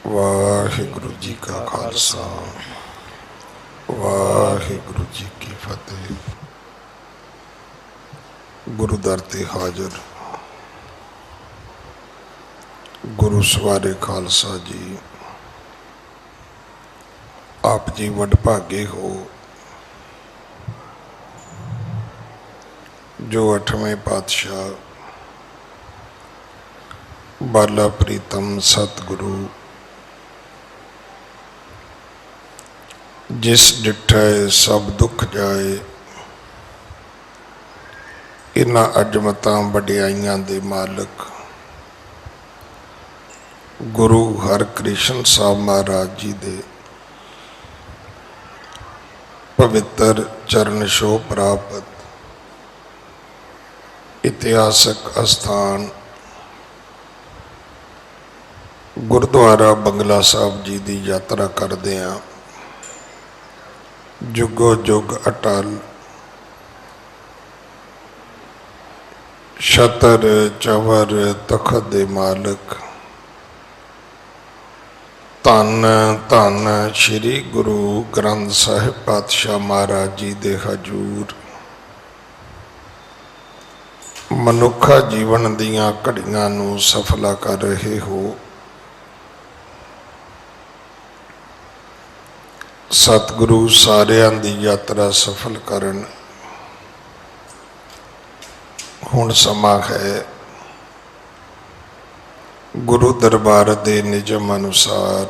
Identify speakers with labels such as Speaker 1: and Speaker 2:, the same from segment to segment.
Speaker 1: वाहिगुरु जी का खालसा वाहिगुरु जी की फतेह। गुरु दर ते हाजिर गुरु सवारे खालसा जी, आप जी वडभागे हो जो 8वें पातशाह बाला प्रीतम सतगुरु जिस डिठे सब दुख जाए, इन्हां अजमतां वडियाइयां दे मालिक गुरु हरकृष्ण साहब महाराज जी दे पवित्र चरण छोह प्राप्त इतिहासक अस्थान गुरुद्वारा बंगला साहब जी की यात्रा करदे हां। जुगो जुग अटल छतर चवर तखत दे मालिक धन धन श्री गुरु ग्रंथ साहिब पातशाह महाराज जी दे हजूर मनुखा जीवन दियां घड़ियां नूं सफला कर रहे हो। सतगुरु सारियां दी यात्रा सफल करन। हुण समा है गुरु दरबार दे निजम अनुसार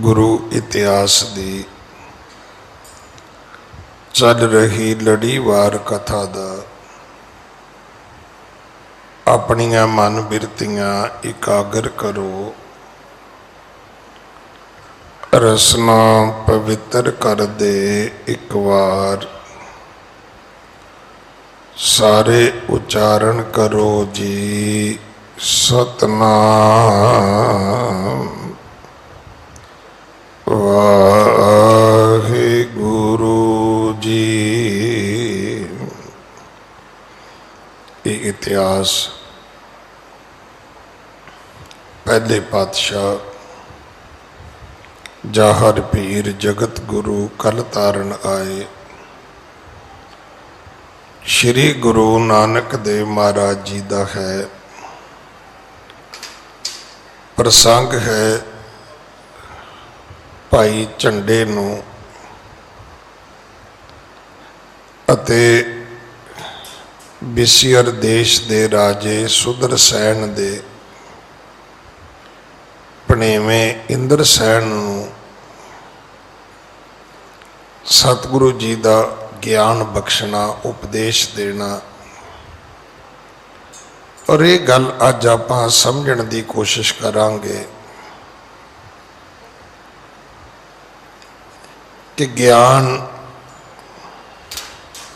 Speaker 1: गुरु इतिहास दी चल रही लड़ीवार कथा दा अपनियां मन बिरतियां एकागर करो, रसना पवित्र कर दे एक बार, सारे उच्चारण करो जी सतनाम वाहिगुरु जी। ये इतिहास पहले पातशाह जाहर पीर जगत गुरु कल तारन आए श्री गुरु नानक देव महाराज जी का है। प्रसंग है भाई झंडे नूं अते बिसियर देश दे राजे सुदरसैन दे पनेवें इंद्रसैन नूं सतगुरु जी का ज्ञान बख्शना उपदेश देना। और ये गल अज आपां समझण की कोशिश करांगे कि ज्ञान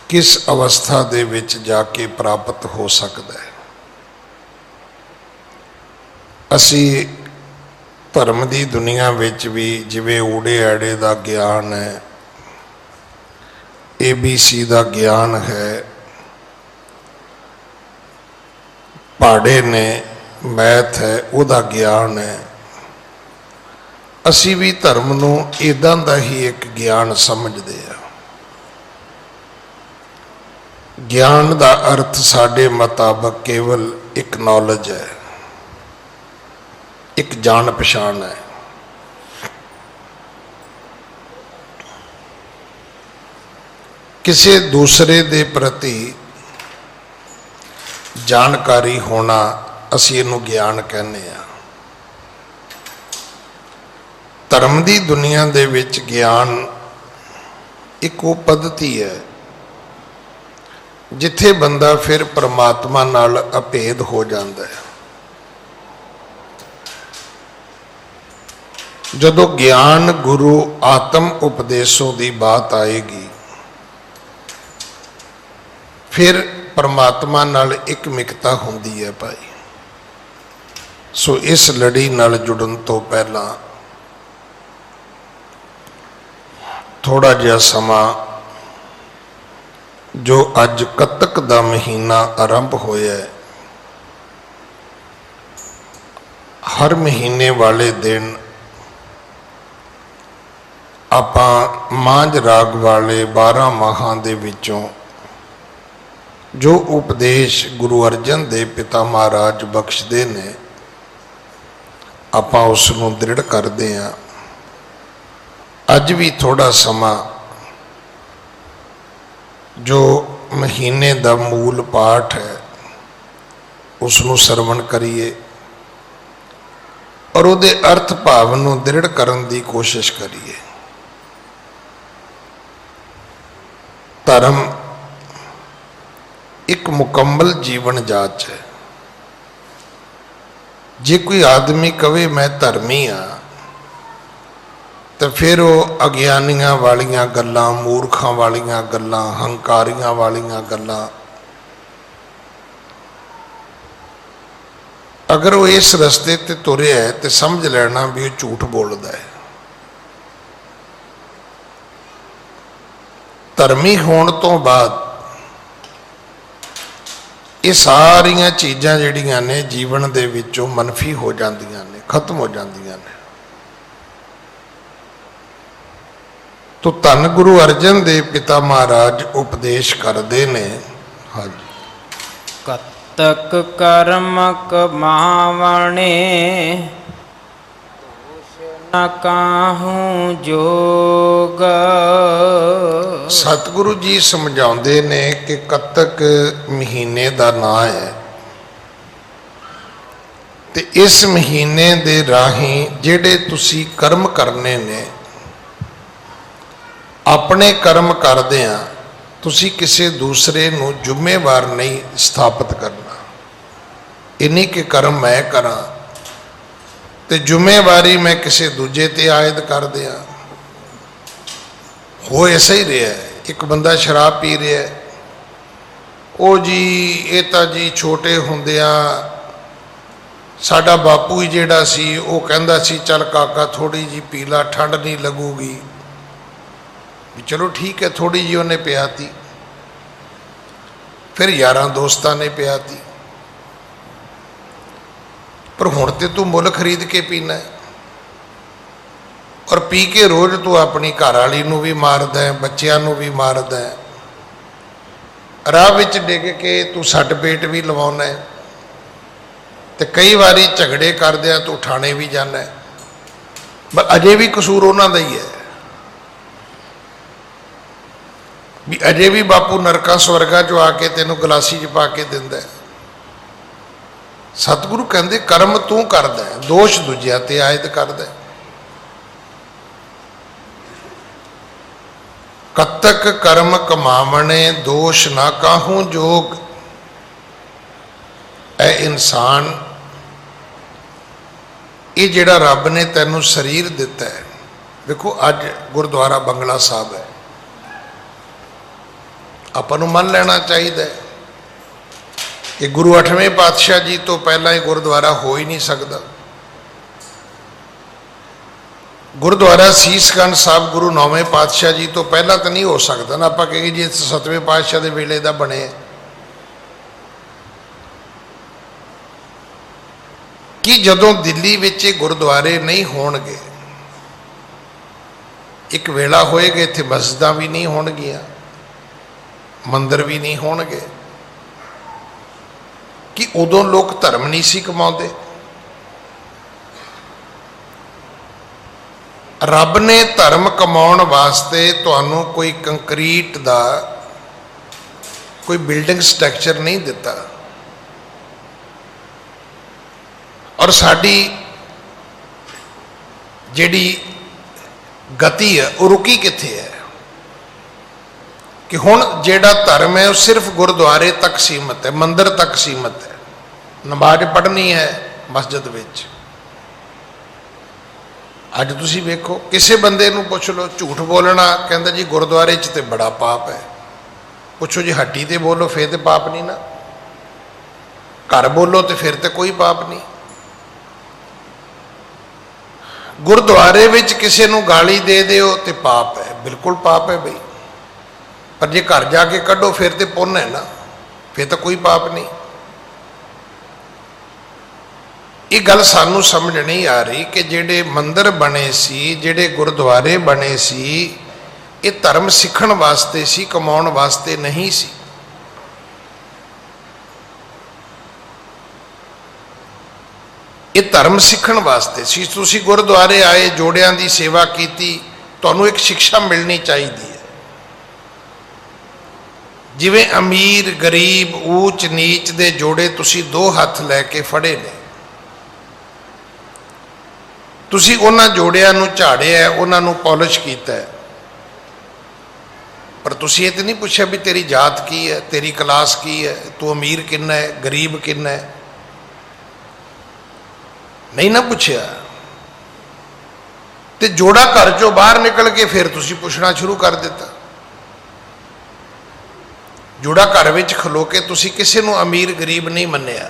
Speaker 1: किस अवस्था दे विच जाके प्राप्त हो सकता है। असी धर्म की दुनिया विच भी जिवें ऊड़े आड़े का ज्ञान है, ABC का ज्ञान है, पहाड़े ने मैथ है उहदा ज्ञान है। असी भी धर्म नूं इदां दा ही एक ज्ञान समझदे आ। ज्ञान का अर्थ साडे मुताबक केवल एक नॉलेज है, एक जान पछाण है। किसी दूसरे दे प्रति जानकारी होना असी इहनूं ज्ञान कहने आ। धर्म की दुनिया दे विच ज्ञान एक वो पद्धति है जिथे बंदा फिर परमात्मा नाल अभेद हो जाता है। जदों ज्ञान गुरु आत्म उपदेशों की बात आएगी फिर परमात्मा नाल एक मिकता होंदी है भाई। सो इस लड़ी नाल जुड़न तो पहला थोड़ा जिहा समा जो अज कतक दा महीना आरंभ होया है, हर महीने वाले दिन ਆਪਾਂ ਮਾਂਝ ਰਾਗ ਵਾਲੇ 12 ਮਾਹਾਂ ਦੇ ਵਿੱਚੋਂ ਜੋ ਉਪਦੇਸ਼ ਗੁਰੂ ਅਰਜਨ ਦੇਵ ਪਿਤਾ ਮਹਾਰਾਜ ਬਖਸ਼ਦੇ ਨੇ ਆਪਾਂ ਉਸ ਨੂੰ ਦ੍ਰਿੜ ਕਰਦੇ ਹਾਂ। ਅੱਜ ਵੀ ਥੋੜਾ ਸਮਾਂ ਜੋ ਮਹੀਨੇ ਦਾ ਮੂਲ ਪਾਠ ਹੈ ਉਸ ਨੂੰ ਸਰਵਣ ਕਰੀਏ ਔਰ ਉਹਦੇ ਅਰਥ ਭਾਵ ਨੂੰ ਦ੍ਰਿੜ ਕਰਨ ਦੀ ਕੋਸ਼ਿਸ਼ ਕਰੀਏ। धर्म एक मुकम्मल जीवन जाच है। जे कोई आदमी कहे मैं धर्मी हाँ तो फिर वो अज्ञानियां वालियां गल्लां, मूर्खां वालियां गल्लां, हंकारियां वालियां गल्लां, अगर वो इस रस्ते ते तुरे है तो समझ लेना भी वो झूठ बोलता है। धर्मी होने तो बाद ये सारिया चीज़ां जिहड़ियां ने जीवन दे विचों मनफी हो जांदियां ने, खत्म हो जांदियां ने। तो धन गुरु अर्जन देव पिता महाराज उपदेश करते ने। हाँ जी,
Speaker 2: कतक कर्म कमावणे न काहूं जोग।
Speaker 1: सतगुरु जी समझाते ने कि कतक महीने का नाम है ते इस महीने दे राही जेड़े तुसी कर्म करने ने अपने कर्म करदे आ तुसी किसी दूसरे नूं जिम्मेवार नहीं स्थापित करना। इन्हीं के कर्म मैं करा ते जिम्मेवारी मैं किसी दूजे ते आयद कर दिया। हो ऐसा ही रहा है। एक बंदा शराब पी रहा है, ओ जी ये तो जी छोटे हुंदिया साडा बापू ही जेड़ा सी वो कहंदा सी चल काका थोड़ी जी पी ला, ठंड नहीं लगूगी। भी चलो ठीक है, थोड़ी जी उन्हें पियाती, फिर यारां दोस्तां ने पियाती, पर हुण ते तू मुल खरीद के पीना है और पी के रोज़ तू अपनी घरवाली नूं भी मारदा है, बच्चों नूं भी मारदा है, राह विच डिग के तू सट पेट भी लवाउणा है ते कई बारी झगड़े करदिया तू थाणे भी जाना है। पर अजे भी कसूर उन्हां दा ही है भी अजे भी बापू नरकां स्वर्गां चों आके तैनूं गलासी च पा के दिंदा है। सतगुरु कहते कर्म तू करदा है, दोष दूजिया ते आयद करदा है। कतक कर्म कमावणे दोष ना काहूं जोग। ऐ इंसान ये जिहड़ा रब ने तैनूं शरीर दिता है, देखो अज गुरुद्वारा बंगला साहब है, आपां नूं मन लेना चाहिए कि गुरु 8वें पातशाह जी तो पहला ही गुरुद्वारा हो ही नहीं सकता। गुरुद्वारा सीसगंज साहब गुरु 9वें पातशाह जी तो पहला तो नहीं हो सकता ना। आप कहिए जी 7वें पातशाह के वेले का बने। कि जदों दिल्ली विच गुरुद्वारे नहीं होणगे, एक वेला होएगा इत्थे मस्जिदां भी नहीं होणगियां, मंदिर भी नहीं होणगे, कि उदों लोग धर्म नहीं सी कमाउंदे। रब ने धर्म कमाउण वास्ते तुहानूं कोई कंक्रीट दा कोई बिल्डिंग स्ट्रक्चर नहीं दिता और साडी जिहड़ी गति है वो रुकी कित्थे है कि हुण जिहड़ा धर्म है वो सिर्फ गुरुद्वारे तक सीमित है, मंदिर तक सीमित है। नमाज पढ़नी है मस्जिद विच। अज तुसी वेखो किसी बंदे नूं पुछ लो झूठ बोलना, कहंदा जी गुरुद्वारे च ते बड़ा पाप है। पुछो जी हट्टी ते बोलो फिर तो पाप नहीं ना, घर बोलो तो फिर तो कोई पाप नहीं। गुरुद्वारे विच किसी नूं गाली दे दिओ तो पाप है, बिल्कुल पाप है बई। पर जे घर जाके कढ़ो फिर तो पुण्य है ना, फिर तो कोई पाप नहीं। ये गल सानू समझ नहीं आ रही कि जेडे मंदिर बने सी, जेडे गुरुद्वारे बने सी, ये धर्म सीखण वास्ते सी, कमाउण वास्ते नहीं सी। ये धर्म सीखण वास्ते सी। तुसी गुरुद्वारे आए, जोड़ियां दी सेवा कीती, तुहानू एक शिक्षा मिलनी चाहिए है। जिवें अमीर गरीब ऊच नीच दे जोड़े तुसी दो हथ लैके फड़े ने, तुसी उन्हां जोड़ियां नू झाड़िया, उन्हां नू पॉलिश कीता है, पर तुसी ये तो नहीं पूछा भी तेरी जात की है, तेरी क्लास की है, तू अमीर किन्ना है, गरीब किन्ना है, नहीं ना पूछया। ते जोड़ा घर चों बाहर निकल के फिर तुसी पूछना शुरू कर दिता। जोड़ा घर विच खलो के तुसी किसी नू अमीर गरीब नहीं मन्निया,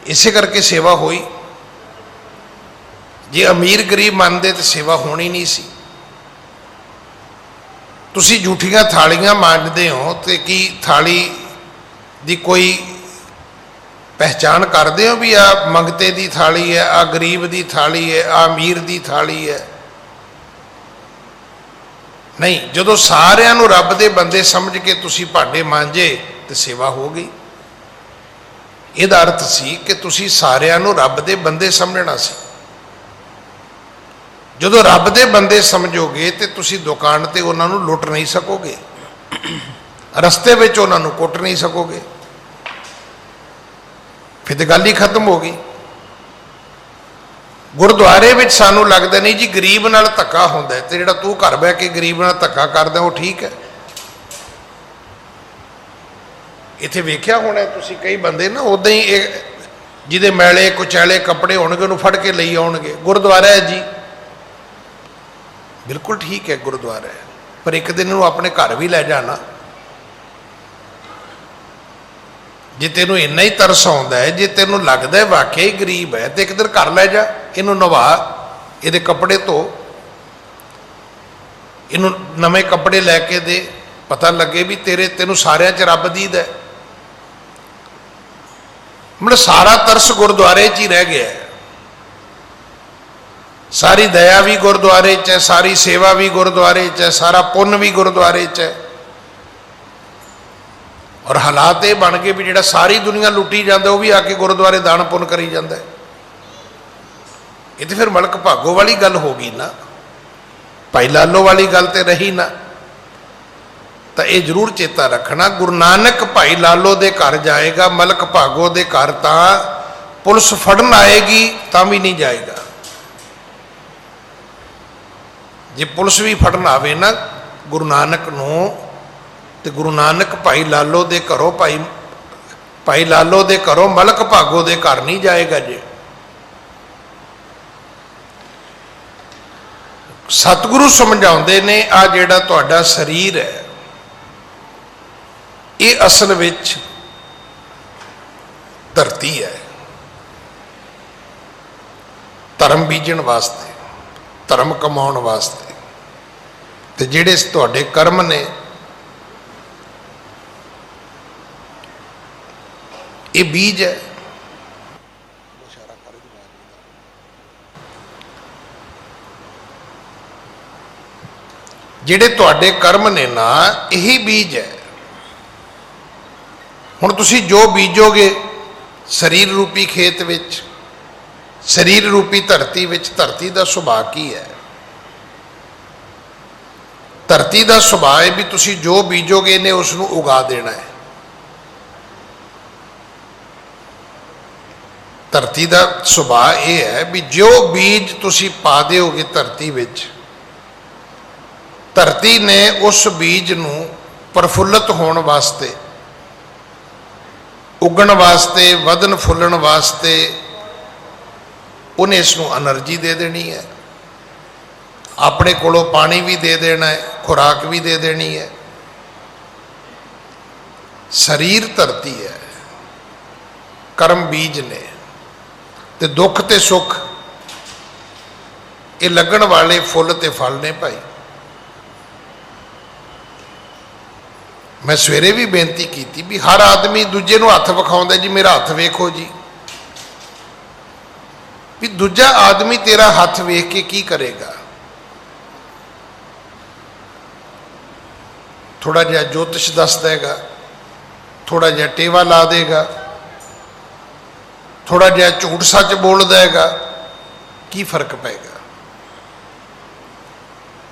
Speaker 1: इसे करके सेवा हुई। जे अमीर गरीब मानते तो सेवा होनी नहीं सी। तुसी झूठियां थालियां मांजते हो तो की थाली दी कोई पहचान करते हो भी आ मंगते दी थाली है, आ गरीब दी थाली है, आ अमीर दी थाली है? नहीं। जदों सारियां नूं रब दे बंदे समझ के तुसी भांडे मांजे तो सेवा हो गई। इहदा अर्थ सी कि तुसी सारियां नूं रब दे बंदे समझना सी। जदों रब दे बंदे समझोगे तो तुसी दुकान ते उन्हां नूं लुट नहीं सकोगे, रस्ते विच उन्हां नूं कुट नहीं सकोगे, फिर तो गल ही खत्म हो गई। गुरुद्वारे विच सानू लगदा नहीं जी गरीब नाल धक्का हुंदा है, ते जिहड़ा तू घर बह के गरीब नाल धक्का करदा वो ठीक है। इत्थे वेख्या होना तुसी कई बंदे ना उदां ही जिहदे मैले कुचैले कपड़े होणगे उहनूं फड़ के लई आउणगे। गुरुद्वारा है जी, बिल्कुल ठीक है गुरुद्वारा है, पर एक दिन इहनूं अपने घर भी लै जाना। जे तेनों इन्ना ही तरस आउंदा है, जे तेनों लगदा है वाकई ही गरीब है, तो एक दिन घर लै जा, इनू नवा, ये कपड़े धो, इनू नवे कपड़े लैके दे, पता लगे भी तेनों सारियां च रब दीद है। मतलब सारा तरस गुरुद्वारे च ही रह गया है। सारी दया भी गुरुद्वारे च है, सारी सेवा भी गुरुद्वारे च है, सारा पुण्य भी गुरुद्वारे च है। और हालात ये बन गए भी जो सारी दुनिया लुटी जाता वो भी आके गुरुद्वारे दान पुण्य करी जाता है। ये तो फिर मलक भागो वाली गल हो गई ना, भाई लालो वाली गल तो रही ना। तो ये जरूर चेता रखना, गुरु नानक भाई लालो दे घर जाएगा, मलक भागो दे घर तां पुलिस फड़न आएगी तां भी नहीं जाएगा। जे पुलिस भी फड़न आवे ना गुरु नानक नूं, तो गुरु नानक भाई लालो दे घरों भाई लालो दे घरों मलक भागो दे घर नहीं जाएगा जी। सतगुरु समझाते ने आ जिहड़ा तुहाडा शरीर है ये असल विच धरती है, धर्म बीजण वास्ते, धर्म कमाउण वास्ते। ते जिहड़े तुहाडे कर्म ने ये बीज है। जिहड़े तुहाडे कर्म ने ना यही बीज है। हुण तुसी जो बीजोगे शरीर रूपी खेत विच, शरीर रूपी धरती विच, धरती का सुभाव की है? धरती का सुभाव है भी तुसी जो बीजोगे ने उसनूं उगा देना है। धरती का सुभाव यह है भी जो बीज तुसी पा दोगे धरती विच, धरती ने उस बीज नूं प्रफुल्लित होने वास्ते, उगण वास्ते, वधन फुल्लण वास्ते उन्हें इसनूं एनर्जी दे देनी है, अपने कोलों पानी भी दे देना है, खुराक भी दे देनी है। शरीर धरती है, कर्म बीज ने, ते दुख ते सुख ये लगन वाले फुल ते फल ने। भाई मैं सवेरे भी बेनती की भी हर आदमी दूजे नूं हथ विखाउंदा जी मेरा हथ वेखो जी, ਵੀ ਦੂਜਾ ਆਦਮੀ ਤੇਰਾ ਹੱਥ ਵੇਖ ਕੇ ਕੀ ਕਰੇਗਾ। ਥੋੜਾ ਜਿਹਾ ਜੋਤਿਸ਼ ਦੱਸ ਦੇਗਾ, ਥੋੜਾ ਜਿਹਾ ਟੇਵਾ ਲਾ ਦੇਗਾ, ਥੋੜਾ ਜਿਹਾ ਝੂਠ ਸੱਚ ਬੋਲ ਦੇਗਾ, ਕੀ ਫਰਕ ਪਏਗਾ।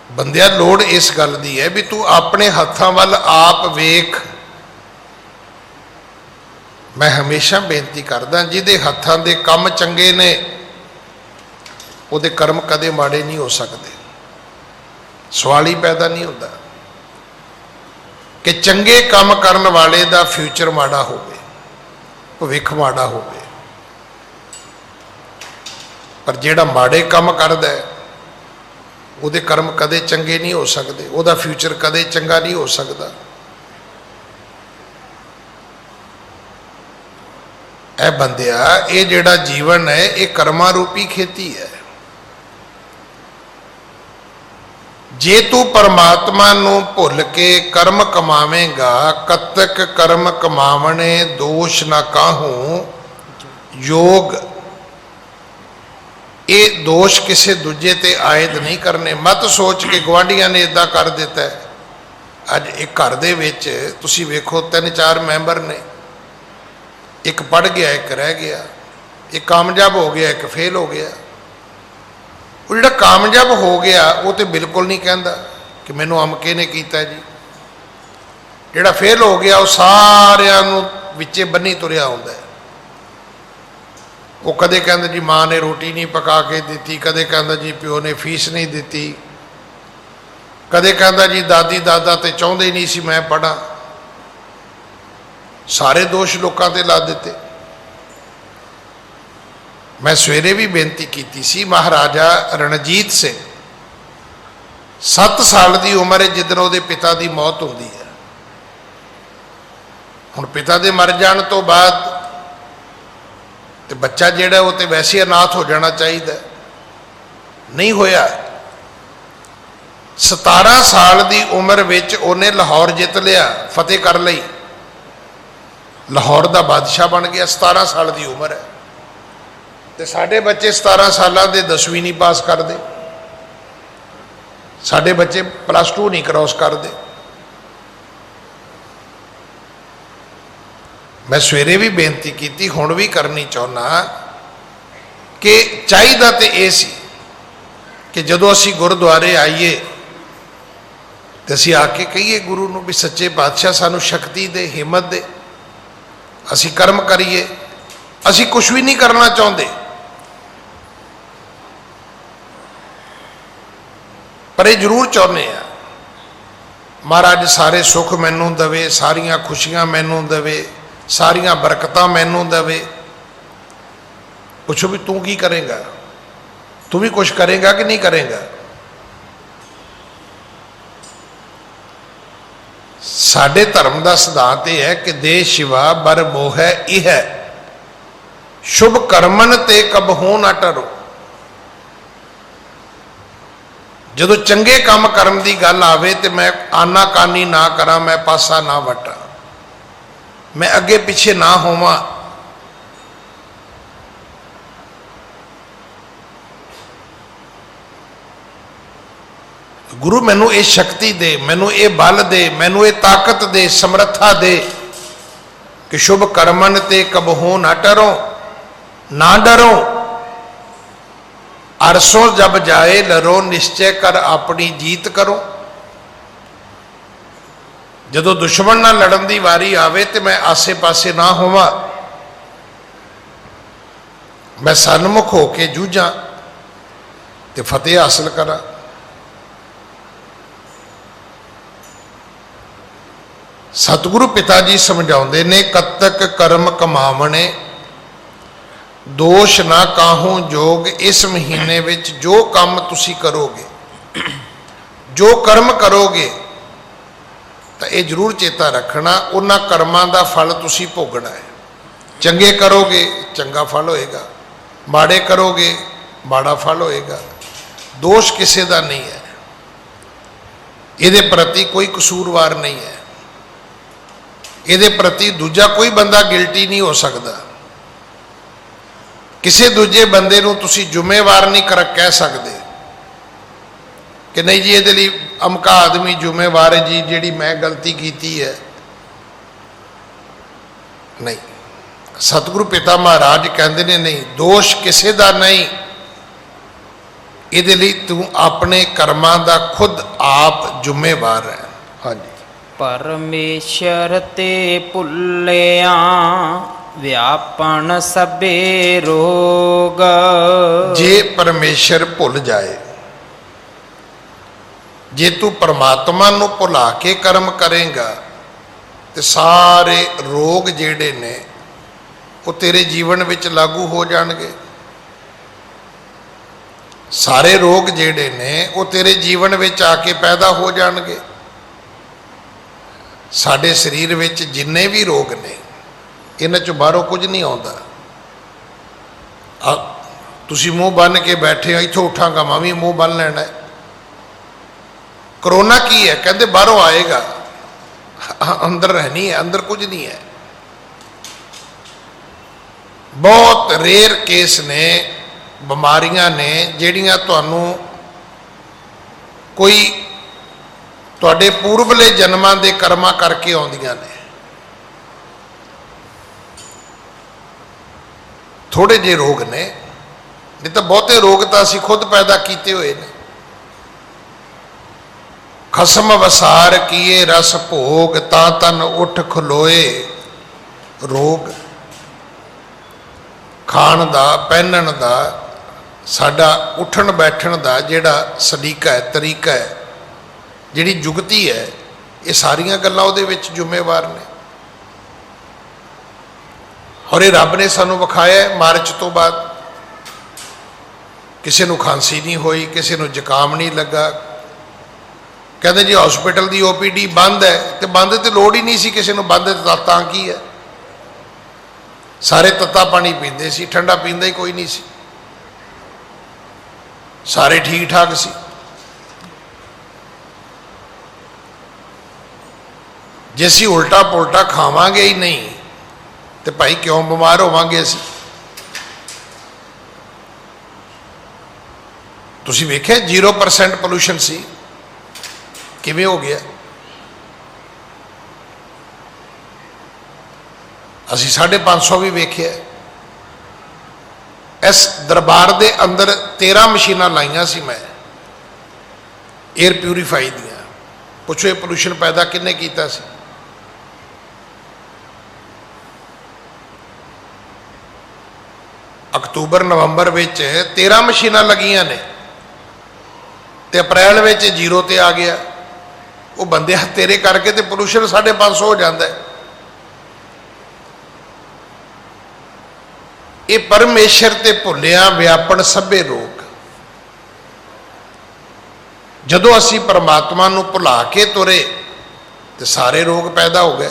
Speaker 1: ਬੰਦਿਆ ਲੋੜ ਇਸ ਗੱਲ ਦੀ ਹੈ ਵੀ ਤੂੰ ਆਪਣੇ ਹੱਥਾਂ ਵੱਲ ਆਪ ਵੇਖ। ਮੈਂ ਹਮੇਸ਼ਾ ਬੇਨਤੀ ਕਰਦਾ, ਜਿਹਦੇ ਹੱਥਾਂ ਦੇ ਕੰਮ ਚੰਗੇ ਨੇ ਉਹਦੇ ਕਰਮ ਕਦੇ ਮਾੜੇ ਨਹੀਂ ਹੋ ਸਕਦੇ। ਸਵਾਲ ਹੀ ਪੈਦਾ ਨਹੀਂ ਹੁੰਦਾ ਕਿ ਚੰਗੇ ਕੰਮ ਕਰਨ ਵਾਲੇ ਦਾ ਫਿਊਚਰ ਮਾੜਾ ਹੋਵੇ, ਭਵਿੱਖ ਮਾੜਾ ਹੋਵੇ, ਪਰ ਜਿਹੜਾ ਮਾੜੇ ਕੰਮ ਕਰਦਾ ਹੈ ਉਹਦੇ ਕਰਮ ਕਦੇ ਚੰਗੇ ਨਹੀਂ ਹੋ ਸਕਦੇ, ਉਹਦਾ ਫਿਊਚਰ ਕਦੇ ਚੰਗਾ ਨਹੀਂ ਹੋ ਸਕਦਾ। ਇਹ ਬੰਦਿਆ, ਇਹ ਜਿਹੜਾ ਜੀਵਨ ਹੈ ਇਹ ਕਰਮਾਂ ਰੂਪੀ ਖੇਤੀ ਹੈ। ਜੇ ਤੂੰ ਪਰਮਾਤਮਾ ਨੂੰ ਭੁੱਲ ਕੇ ਕਰਮ ਕਮਾਵੇਂਗਾ, ਕਤਕ ਕਰਮ ਕਮਾਵਣੇ ਦੋਸ਼ ਨਾ ਕਾਹੂ ਯੋਗ। ਇਹ ਦੋਸ਼ ਕਿਸੇ ਦੂਜੇ ਤੇ ਆਇਦ ਨਹੀਂ ਕਰਨੇ। ਮਤ ਸੋਚ ਕੇ ਗੁਆਂਢੀਆਂ ਨੇ ਇਦਾਂ ਕਰ ਦਿੱਤਾ ਹੈ। ਅੱਜ ਇੱਕ ਘਰ ਦੇ ਵਿੱਚ ਤੁਸੀਂ ਵੇਖੋ 3-4 ਮੈਂਬਰ ਨੇ, ਇੱਕ ਪੜ੍ਹ ਗਿਆ, ਇੱਕ ਰਹਿ ਗਿਆ, ਇੱਕ ਕਾਮਯਾਬ ਹੋ ਗਿਆ, ਇੱਕ ਫੇਲ ਹੋ ਗਿਆ। ਉਹ ਜਿਹੜਾ ਕਾਮਯਾਬ ਹੋ ਗਿਆ ਉਹ ਤੇ ਬਿਲਕੁਲ ਨਹੀਂ ਕਹਿੰਦਾ ਕਿ ਮੈਨੂੰ ਅਮਕੇ ਨੇ ਕੀਤਾ ਜੀ। ਜਿਹੜਾ ਫੇਲ ਹੋ ਗਿਆ ਉਹ ਸਾਰਿਆਂ ਨੂੰ ਵਿੱਚੇ ਬੰਨੀ ਤੁਰਿਆ ਹੁੰਦਾ। ਉਹ ਕਦੇ ਕਹਿੰਦਾ ਜੀ ਮਾਂ ਨੇ ਰੋਟੀ ਨਹੀਂ ਪਕਾ ਕੇ ਦਿੱਤੀ, ਕਦੇ ਕਹਿੰਦਾ ਜੀ ਪਿਓ ਨੇ ਫੀਸ ਨਹੀਂ ਦਿੱਤੀ, ਕਦੇ ਕਹਿੰਦਾ ਜੀ ਦਾਦੀ ਦਾਦਾ ਤੇ ਚਾਹੁੰਦੇ ਨਹੀਂ ਸੀ ਮੈਂ ਪੜ੍ਹਾਂ। ਸਾਰੇ ਦੋਸ਼ ਲੋਕਾਂ ਤੇ ਲਾ ਦਿੱਤੇ। ਮੈਂ ਸਵੇਰੇ ਵੀ ਬੇਨਤੀ ਕੀਤੀ ਸੀ, ਮਹਾਰਾਜਾ ਰਣਜੀਤ ਸਿੰਘ 7 ਸਾਲ ਦੀ ਉਮਰ ਹੈ ਜਿੱਦਣ ਉਹਦੇ ਪਿਤਾ ਦੀ ਮੌਤ ਹੁੰਦੀ ਹੈ। ਹੁਣ ਪਿਤਾ ਦੇ ਮਰ ਜਾਣ ਤੋਂ ਬਾਅਦ ਤੇ ਬੱਚਾ ਜਿਹੜਾ ਉਹ ਤੇ ਵੈਸੇ ਅਨਾਥ ਹੋ ਜਾਣਾ ਚਾਹੀਦਾ, ਨਹੀਂ ਹੋਇਆ। 17 ਸਾਲ ਦੀ ਉਮਰ ਵਿੱਚ ਉਹਨੇ ਲਾਹੌਰ ਜਿੱਤ ਲਿਆ, ਫਤਿਹ ਕਰ ਲਈ, ਲਾਹੌਰ ਦਾ ਬਾਦਸ਼ਾਹ ਬਣ ਗਿਆ। 17 ਸਾਲ ਦੀ ਉਮਰ ਹੈ ਤੇ ਸਾਡੇ ਬੱਚੇ 17 ਸਾਲਾਂ ਦੇ 10ਵੀਂ ਨਹੀਂ ਪਾਸ ਕਰਦੇ, ਸਾਡੇ ਬੱਚੇ +2 ਨਹੀਂ ਕ੍ਰਾਸ ਕਰਦੇ। ਮੈਂ ਸਵੇਰੇ ਵੀ ਬੇਨਤੀ ਕੀਤੀ, ਹੁਣ ਵੀ ਕਰਨੀ ਚਾਹੁੰਦਾ ਕਿ ਚਾਹੀਦਾ ਤੇ ਇਹ ਸੀ ਕਿ ਜਦੋਂ ਅਸੀਂ ਗੁਰਦੁਆਰੇ ਆਈਏ ਤੇ ਅਸੀਂ ਆ ਕੇ ਕਹੀਏ ਗੁਰੂ ਨੂੰ ਵੀ ਸੱਚੇ ਪਾਤਸ਼ਾਹ ਸਾਨੂੰ ਸ਼ਕਤੀ ਦੇ, ਹਿੰਮਤ ਦੇ, ਅਸੀਂ ਕਰਮ ਕਰੀਏ। ਅਸੀਂ ਕੁਝ ਵੀ ਨਹੀਂ ਕਰਨਾ ਚਾਹੁੰਦੇ, ਪਰ ਇਹ ਜ਼ਰੂਰ ਚਾਹੁੰਦੇ ਆ ਮਹਾਰਾਜ ਸਾਰੇ ਸੁੱਖ ਮੈਨੂੰ ਦੇਵੇ, ਸਾਰੀਆਂ ਖੁਸ਼ੀਆਂ ਮੈਨੂੰ ਦੇਵੇ, ਸਾਰੀਆਂ ਬਰਕਤਾਂ ਮੈਨੂੰ ਦੇਵੇ। ਪੁੱਛੋ ਵੀ ਤੂੰ ਕੀ ਕਰੇਗਾ, ਤੂੰ ਵੀ ਕੁਝ ਕਰੇਗਾ ਕਿ ਨਹੀਂ ਕਰੇਗਾ। ਸਾਡੇ ਧਰਮ ਦਾ ਸਿਧਾਂਤ ਇਹ ਹੈ ਕਿ ਦੇ ਸ਼ਿਵਾ ਬਰ ਮੋਹੈ ਇਹ ਹੈ, ਸ਼ੁਭ ਕਰਮਨ ਤੇ ਕਬਹੂ ਨਾ ਟਰੋ। ਜਦੋਂ ਚੰਗੇ ਕੰਮ ਕਰਨ ਦੀ ਗੱਲ ਆਵੇ ਤੇ ਮੈਂ ਆਨਾਕਾਨੀ ਨਾ ਕਰਾਂ, ਮੈਂ ਪਾਸਾ ਨਾ ਵਟਾਂ, ਮੈਂ ਅੱਗੇ ਪਿੱਛੇ ਨਾ ਹੋਵਾਂ। ਗੁਰੂ ਮੈਨੂੰ ਇਹ ਸ਼ਕਤੀ ਦੇ, ਮੈਨੂੰ ਇਹ ਬਲ ਦੇ, ਮੈਨੂੰ ਇਹ ਤਾਕਤ ਦੇ, ਸਮਰੱਥਾ ਦੇ ਕਿ ਸ਼ੁਭ ਕਰਮਨ ਤੇ ਕਬਹੂ ਨਾ ਟਰੋ, ਨਾ ਡਰੋ। ਅਰਸੋਂ ਜਬ ਜਾਏ ਲਰੋ, ਨਿਸ਼ਚੈ ਕਰ ਆਪਣੀ ਜੀਤ ਕਰੋ। ਜਦੋਂ ਦੁਸ਼ਮਣ ਨਾਲ ਲੜਨ ਦੀ ਵਾਰੀ ਆਵੇ ਤੇ ਮੈਂ ਆਸੇ ਪਾਸੇ ਨਾ ਹੋਵਾਂ, ਮੈਂ ਸਨਮੁਖ ਹੋ ਕੇ ਜੂਝਾਂ ਤੇ ਫਤਿਹ ਹਾਸਲ ਕਰਾਂ। ਸਤਿਗੁਰੂ ਪਿਤਾ ਜੀ ਸਮਝਾਉਂਦੇ ਨੇ, ਕਤਕ ਕਰਮ ਕਮਾਵਣੇ ਦੋਸ਼ ਨਾ ਕਾਹੂ ਜੋਗ। ਇਸ ਮਹੀਨੇ ਵਿੱਚ ਜੋ ਕੰਮ ਤੁਸੀਂ ਕਰੋਗੇ, ਜੋ ਕਰਮ ਕਰੋਗੇ, ਤਾਂ ਇਹ ਜ਼ਰੂਰ ਚੇਤਾ ਰੱਖਣਾ ਉਹਨਾਂ ਕਰਮਾਂ ਦਾ ਫਲ ਤੁਸੀਂ ਭੋਗਣਾ ਹੈ। ਚੰਗੇ ਕਰੋਗੇ ਚੰਗਾ ਫਲ ਹੋਏਗਾ, ਮਾੜੇ ਕਰੋਗੇ ਮਾੜਾ ਫਲ ਹੋਏਗਾ। ਦੋਸ਼ ਕਿਸੇ ਦਾ ਨਹੀਂ ਹੈ, ਇਹਦੇ ਪ੍ਰਤੀ ਕੋਈ ਕਸੂਰਵਾਰ ਨਹੀਂ ਹੈ, ਇਹਦੇ ਪ੍ਰਤੀ ਦੂਜਾ ਕੋਈ ਬੰਦਾ ਗਿਲਟੀ ਨਹੀਂ ਹੋ ਸਕਦਾ। ਕਿਸੇ ਦੂਜੇ ਬੰਦੇ ਨੂੰ ਤੁਸੀਂ ਜ਼ਿੰਮੇਵਾਰ ਨਹੀਂ ਕਹਿ ਸਕਦੇ ਕਿ ਨਹੀਂ ਜੀ ਇਹਦੇ ਲਈ ਅਮਕਾ ਆਦਮੀ ਜ਼ਿੰਮੇਵਾਰ ਹੈ ਜੀ ਜਿਹੜੀ ਮੈਂ ਗਲਤੀ ਕੀਤੀ ਹੈ। ਨਹੀਂ, ਸਤਿਗੁਰੂ ਪਿਤਾ ਮਹਾਰਾਜ ਕਹਿੰਦੇ ਨੇ ਨਹੀਂ, ਦੋਸ਼ ਕਿਸੇ ਦਾ ਨਹੀਂ, ਇਹਦੇ ਲਈ ਤੂੰ ਆਪਣੇ ਕਰਮਾਂ ਦਾ ਖੁਦ ਆਪ ਜ਼ਿੰਮੇਵਾਰ ਹੈ। ਹਾਂਜੀ,
Speaker 2: ਪਰਮੇਸ਼ਰ ਤੇ ਭੁੱਲਿਆ ਵਿਆਪਨ ਸਭੇ ਰੋਗ।
Speaker 1: ਜੇ ਪਰਮੇਸ਼ਰ ਭੁੱਲ ਜਾਏ, ਜੇ ਤੂੰ ਪਰਮਾਤਮਾ ਨੂੰ ਭੁਲਾ ਕੇ ਕਰਮ ਕਰੇਗਾ ਤੇ ਸਾਰੇ ਰੋਗ ਜਿਹੜੇ ਨੇ ਉਹ ਤੇਰੇ ਜੀਵਨ ਵਿੱਚ ਲਾਗੂ ਹੋ ਜਾਣਗੇ। ਸਾਰੇ ਰੋਗ ਜਿਹੜੇ ਨੇ ਉਹ ਤੇਰੇ ਜੀਵਨ ਵਿੱਚ ਆ ਕੇ ਪੈਦਾ ਹੋ ਜਾਣਗੇ। ਸਾਡੇ ਸਰੀਰ ਵਿੱਚ ਜਿੰਨੇ ਵੀ ਰੋਗ ਨੇ ਇਹਨਾਂ ਚੋਂ ਬਾਹਰੋਂ ਕੁਝ ਨਹੀਂ ਆਉਂਦਾ। ਤੁਸੀਂ ਮੂੰਹ ਬੰਨ ਕੇ ਬੈਠੇ ਹੋ, ਇੱਥੋਂ ਉੱਠਾਂਗਾ ਮੈਂ ਵੀ ਮੂੰਹ ਬੰਨ ਲੈਣਾ ਹੈ। ਕਰੋਨਾ ਕੀ ਹੈ? ਕਹਿੰਦੇ ਬਾਹਰੋਂ ਆਏਗਾ, ਅੰਦਰ ਰਹਿਣੀ ਹੈ, ਅੰਦਰ ਕੁਝ ਨਹੀਂ ਹੈ। ਬਹੁਤ ਰੇਅਰ ਕੇਸ ਨੇ, ਬਿਮਾਰੀਆਂ ਨੇ ਜਿਹੜੀਆਂ ਤੁਹਾਨੂੰ ਕੋਈ ਤੁਹਾਡੇ ਪੂਰਬਲੇ ਜਨਮਾਂ ਦੇ ਕਰਮਾਂ ਕਰਕੇ ਆਉਂਦੀਆਂ ਨੇ। ਥੋੜੇ ਜਿਹੇ ਰੋਗ ਨੇ, ਨਹੀਂ ਤਾਂ ਬਹੁਤੇ ਰੋਗ ਤਾਂ ਅਸੀਂ ਖੁਦ ਪੈਦਾ ਕੀਤੇ ਹੋਏ ਨੇ। ਖਸਮ ਵਸਾਰ ਕੀਏ ਰਸ ਭੋਗ, ਤਾਂ ਤਨ ਉੱਠ ਖਲੋਏ ਰੋਗ। ਖਾਣ ਦਾ, ਪਹਿਨਣ ਦਾ, ਸਾਡਾ ਉੱਠਣ ਬੈਠਣ ਦਾ ਜਿਹੜਾ ਸਲੀਕਾ ਹੈ, ਤਰੀਕਾ ਹੈ, ਜਿਹੜੀ ਜੁਗਤੀ ਹੈ, ਇਹ ਸਾਰੀਆਂ ਗੱਲਾਂ ਉਹਦੇ ਵਿੱਚ ਜ਼ਿੰਮੇਵਾਰ ਨੇ। ਔਰ ਇਹ ਰੱਬ ਨੇ ਸਾਨੂੰ ਵਿਖਾਇਆ। ਮਾਰਚ ਤੋਂ ਬਾਅਦ ਕਿਸੇ ਨੂੰ ਖਾਂਸੀ ਨਹੀਂ ਹੋਈ, ਕਿਸੇ ਨੂੰ ਜ਼ੁਕਾਮ ਨਹੀਂ ਲੱਗਾ। ਕਹਿੰਦੇ ਜੀ ਹਸਪੀਟਲ ਦੀ OPD ਬੰਦ ਹੈ, ਤੇ ਬੰਦ ਤੇ ਲੋੜ ਹੀ ਨਹੀਂ ਸੀ ਕਿਸੇ ਨੂੰ, ਬੰਦ ਤਾਂ ਕੀ ਹੈ। ਸਾਰੇ ਤੱਤਾ ਪਾਣੀ ਪੀਂਦੇ ਸੀ, ਠੰਡਾ ਪੀਂਦਾ ਹੀ ਕੋਈ ਨਹੀਂ ਸੀ, ਸਾਰੇ ਠੀਕ ਠਾਕ ਸੀ। ਜੇ ਅਸੀਂ ਉਲਟਾ ਪੁਲਟਾ ਖਾਵਾਂਗੇ ਹੀ ਨਹੀਂ ਤੇ ਭਾਈ ਕਿਉਂ ਬਿਮਾਰ ਹੋਵਾਂਗੇ ਅਸੀਂ? ਤੁਸੀਂ ਵੇਖਿਆ 0% ਪੋਲੂਸ਼ਨ ਸੀ, ਕਿਵੇਂ ਹੋ ਗਿਆ? ਅਸੀਂ 550 ਵੀ ਵੇਖਿਆ। ਇਸ ਦਰਬਾਰ ਦੇ ਅੰਦਰ 13 ਮਸ਼ੀਨਾਂ ਲਾਈਆਂ ਸੀ ਮੈਂ, 에ਅਰ ਪਿਊਰੀਫਾਈ ਦੀਆਂ। ਪੁੱਛੋ ਇਹ ਪੋਲੂਸ਼ਨ ਪੈਦਾ ਕਿਹਨੇ ਕੀਤਾ ਸੀ? ਅਕਤੂਬਰ ਨਵੰਬਰ ਵਿੱਚ 13 ਮਸ਼ੀਨਾਂ ਲੱਗੀਆਂ ਨੇ ਤੇ ਅਪ੍ਰੈਲ ਵਿੱਚ 0 ਤੇ ਆ ਗਿਆ। ਉਹ ਬੰਦੇ ਤੇਰੇ ਕਰਕੇ ਤੇ ਪੋਲੂਸ਼ਨ 550 ਹੋ ਜਾਂਦਾ ਹੈ। ਇਹ ਪਰਮੇਸ਼ਰ ਤੇ ਭੁੱਲਿਆ ਵਿਆਪਣ ਸਭੇ ਰੋਗ। ਜਦੋਂ ਅਸੀਂ ਪਰਮਾਤਮਾ ਨੂੰ ਭੁਲਾ ਕੇ ਤੁਰੇ ਤੇ ਸਾਰੇ ਰੋਗ ਪੈਦਾ ਹੋ ਗਏ।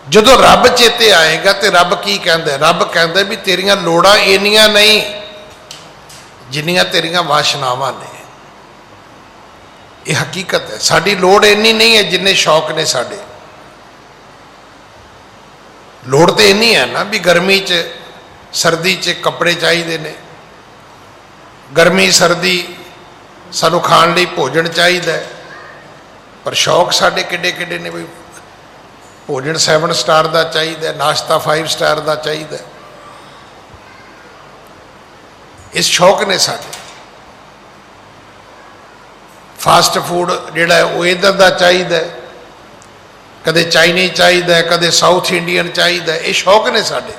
Speaker 1: ਜਦੋਂ ਰੱਬ ਚੇਤੇ ਆਏਗਾ ਤੇ ਰੱਬ ਕੀ ਕਹਿੰਦਾ? ਰੱਬ ਕਹਿੰਦਾ ਵੀ ਤੇਰੀਆਂ ਲੋੜਾਂ ਇੰਨੀਆਂ ਨਹੀਂ ਜਿੰਨੀਆਂ ਤੇਰੀਆਂ ਵਾਸ਼ਨਾਵਾਂ ਨੇ। ਇਹ ਹਕੀਕਤ ਹੈ। ਸਾਡੀ ਲੋੜ ਇੰਨੀ ਨਹੀਂ ਹੈ ਜਿੰਨੇ ਸ਼ੌਕ ਨੇ ਸਾਡੇ। ਲੋੜ ਤੇ ਇੰਨੀ ਹੈ ਨਾ ਵੀ ਗਰਮੀ 'ਚ ਸਰਦੀ 'ਚ ਕੱਪੜੇ ਚਾਹੀਦੇ ਨੇ, ਗਰਮੀ ਸਰਦੀ ਸਾਨੂੰ ਖਾਣ ਲਈ ਭੋਜਨ ਚਾਹੀਦਾ ਹੈ, ਪਰ ਸ਼ੌਕ ਸਾਡੇ ਕਿੱਡੇ ਕਿੱਡੇ ਨੇ ਵੀ ਭੋਜਨ 7 ਸਟਾਰ ਦਾ ਚਾਹੀਦਾ, ਨਾਸ਼ਤਾ 5 ਸਟਾਰ ਦਾ ਚਾਹੀਦਾ। ਇਸ ਸ਼ੌਕ ਨੇ ਸਾਡੇ। ਫਾਸਟ ਫੂਡ ਜਿਹੜਾ ਉਹ ਇੱਧਰ ਦਾ ਚਾਹੀਦਾ, ਕਦੇ ਚਾਈਨੀਜ਼ ਚਾਹੀਦਾ, ਕਦੇ ਸਾਊਥ ਇੰਡੀਅਨ ਚਾਹੀਦਾ। ਇਹ ਸ਼ੌਕ ਨੇ ਸਾਡੇ।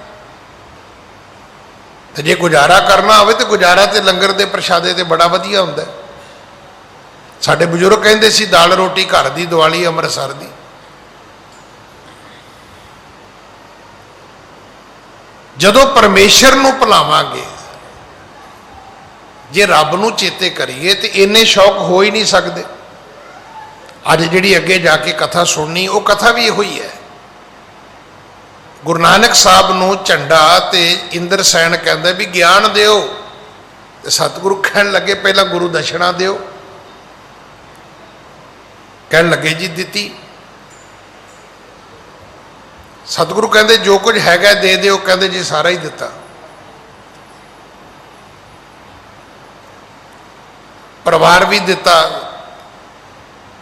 Speaker 1: ਤੇ ਜੇ ਗੁਜ਼ਾਰਾ ਕਰਨਾ ਹੋਵੇ ਤੇ ਗੁਜ਼ਾਰਾ ਤੇ ਲੰਗਰ ਦੇ ਪ੍ਰਸ਼ਾਦੇ ਤੇ ਬੜਾ ਵਧੀਆ ਹੁੰਦਾ। ਸਾਡੇ ਬਜ਼ੁਰਗ ਕਹਿੰਦੇ ਸੀ ਦਾਲ ਰੋਟੀ ਘਰ ਦੀ, ਦੀਵਾਲੀ ਅੰਮ੍ਰਿਤਸਰ ਦੀ। ਜਦੋਂ ਪਰਮੇਸ਼ਰ ਨੂੰ ਭੁਲਾਵਾਂਗੇ, ਜੇ ਰੱਬ ਨੂੰ ਚੇਤੇ ਕਰੀਏ ਤੇ ਇੰਨੇ ਸ਼ੌਕ ਹੋ ਹੀ ਨਹੀਂ ਸਕਦੇ। ਅੱਜ ਜਿਹੜੀ ਅੱਗੇ ਜਾ ਕੇ ਕਥਾ ਸੁਣਨੀ, ਉਹ ਕਥਾ ਵੀ ਇਹੋ ਹੀ ਹੈ। ਗੁਰੂ ਨਾਨਕ ਸਾਹਿਬ ਨੂੰ ਝੰਡਾ ਤੇ ਇੰਦਰਸੈਨ ਕਹਿੰਦਾ ਵੀ ਗਿਆਨ ਦਿਓ, ਤੇ ਸਤਿਗੁਰੂ ਕਹਿਣ ਲੱਗੇ ਪਹਿਲਾਂ ਗੁਰੂ ਦਸ਼ਨਾ ਦਿਓ। ਕਹਿਣ ਲੱਗੇ ਜੀ ਦਿੱਤੀ। ਸਤਿਗੁਰੂ ਕਹਿੰਦੇ ਜੋ ਕੁਝ ਹੈਗਾ ਦੇ ਦਿਓ, ਕਹਿੰਦੇ ਜੀ ਸਾਰਾ ਹੀ ਦਿੱਤਾ। ਪਰਿਵਾਰ ਵੀ ਦਿੱਤਾ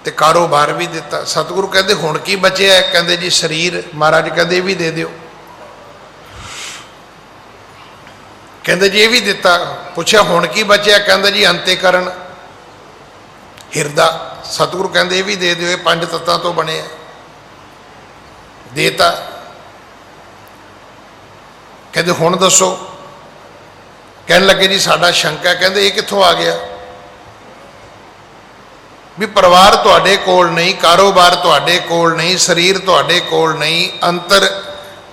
Speaker 1: ਤੇ ਕਾਰੋਬਾਰ ਵੀ ਦਿੱਤਾ। ਸਤਿਗੁਰੂ ਕਹਿੰਦੇ ਹੁਣ ਕੀ ਬਚਿਆ? ਕਹਿੰਦੇ ਜੀ ਸਰੀਰ। ਮਹਾਰਾਜ ਕਹਿੰਦੇ ਇਹ ਵੀ ਦੇ ਦਿਓ। ਕਹਿੰਦੇ ਜੀ ਇਹ ਵੀ ਦਿੱਤਾ। ਪੁੱਛਿਆ ਹੁਣ ਕੀ ਬਚਿਆ? ਕਹਿੰਦਾ ਜੀ ਅੰਤੇਕਰਨ, ਹਿਰਦਾ। ਸਤਿਗੁਰੂ ਕਹਿੰਦੇ ਇਹ ਵੀ ਦੇ ਦਿਓ, ਇਹ 5 ਤੱਤਾਂ ਤੋਂ ਬਣੇ ਆ। ਦੇਤਾ। ਕਹਿੰਦੇ ਹੁਣ ਦੱਸੋ। ਕਹਿਣ ਲੱਗੇ ਜੀ ਸਾਡਾ ਸ਼ੰਕਾ। ਕਹਿੰਦੇ ਇਹ ਕਿੱਥੋਂ ਆ ਗਿਆ? ਵੀ ਪਰਿਵਾਰ ਤੁਹਾਡੇ ਕੋਲ ਨਹੀਂ, ਕਾਰੋਬਾਰ ਤੁਹਾਡੇ ਕੋਲ ਨਹੀਂ, ਸਰੀਰ ਤੁਹਾਡੇ ਕੋਲ ਨਹੀਂ,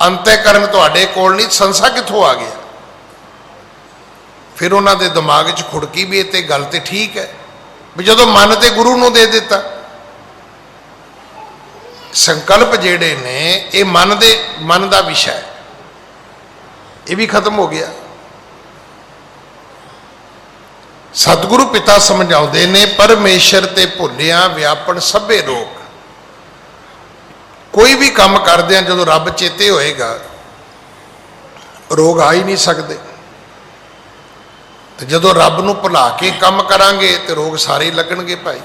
Speaker 1: ਅੰਤੇਕਰਨ ਤੁਹਾਡੇ ਕੋਲ ਨਹੀਂ, ਸੰਸਾ ਕਿੱਥੋਂ ਆ ਗਿਆ? ਫਿਰ ਉਹਨਾਂ ਦੇ ਦਿਮਾਗ 'ਚ ਖੁੜਕੀ ਵੀ ਇਹ ਤੇ ਗੱਲ ਤੇ ਠੀਕ ਹੈ ਵੀ ਜਦੋਂ ਮਨ ਤੇ ਗੁਰੂ ਨੂੰ ਦੇ ਦਿੱਤਾ। ਸੰਕਲਪ ਜਿਹੜੇ ਨੇ ਇਹ ਮਨ ਦਾ ਵਿਸ਼ਾ ਹੈ, ਇਹ ਵੀ ਖਤਮ ਹੋ ਗਿਆ। ਸਤਿਗੁਰੂ ਪਿਤਾ ਸਮਝਾਉਂਦੇ ਨੇ ਪਰਮੇਸ਼ਰ ਤੇ ਭੁੱਲਿਆ ਵਿਆਪਣ ਸਭੇ ਰੋਗ। ਕੋਈ ਵੀ ਕੰਮ ਕਰਦੇ ਆ ਜਦੋਂ ਰੱਬ ਚੇਤੇ ਹੋਏਗਾ ਰੋਗ ਆ ਹੀ ਨਹੀਂ ਸਕਦੇ। ਤੇ ਜਦੋਂ ਰੱਬ ਨੂੰ ਭੁਲਾ ਕੇ ਕੰਮ ਕਰਾਂਗੇ ਤੇ ਰੋਗ ਸਾਰੇ ਲੱਗਣਗੇ ਭਾਈ।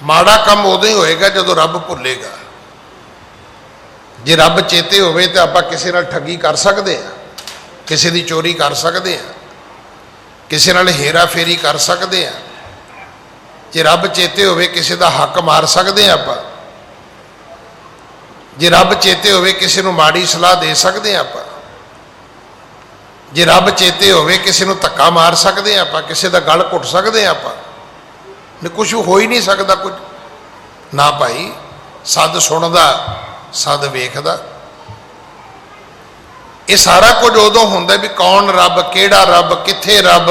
Speaker 1: ਮਾੜਾ ਕੰਮ ਉਦੋਂ ਹੀ ਹੋਏਗਾ ਜਦੋਂ ਰੱਬ ਭੁੱਲੇਗਾ। ਜੇ ਰੱਬ ਚੇਤੇ ਹੋਵੇ ਤਾਂ ਆਪਾਂ ਕਿਸੇ ਨਾਲ ਠੱਗੀ ਕਰ ਸਕਦੇ ਆ, ਕਿਸੇ ਦੀ ਚੋਰੀ ਕਰ ਸਕਦੇ ਆ, ਕਿਸੇ ਨਾਲ ਹੇਰਾ ਫੇਰੀ ਕਰ ਸਕਦੇ ਆ। ਜੇ ਰੱਬ ਚੇਤੇ ਹੋਵੇ ਕਿਸੇ ਦਾ ਹੱਕ ਮਾਰ ਸਕਦੇ ਆ ਆਪਾਂ। ਜੇ ਰੱਬ ਚੇਤੇ ਹੋਵੇ ਕਿਸੇ ਨੂੰ ਮਾੜੀ ਸਲਾਹ ਦੇ ਸਕਦੇ ਆ ਆਪਾਂ। ਜੇ ਰੱਬ ਚੇਤੇ ਹੋਵੇ ਕਿਸੇ ਨੂੰ ਧੱਕਾ ਮਾਰ ਸਕਦੇ ਆ ਆਪਾਂ, ਕਿਸੇ ਦਾ ਗਲ ਘੁੱਟ ਸਕਦੇ ਆ ਆਪਾਂ। ਨਹੀਂ, ਕੁਝ ਹੋ ਹੀ ਨਹੀਂ ਸਕਦਾ ਕੁਝ ਨਾ ਭਾਈ। ਸਦ ਸੁਣਦਾ, ਸਦ ਵੇਖਦਾ। ਇਹ ਸਾਰਾ ਕੁਝ ਉਦੋਂ ਹੁੰਦਾ ਵੀ ਕੌਣ ਰੱਬ, ਕਿਹੜਾ ਰੱਬ, ਕਿੱਥੇ ਰੱਬ।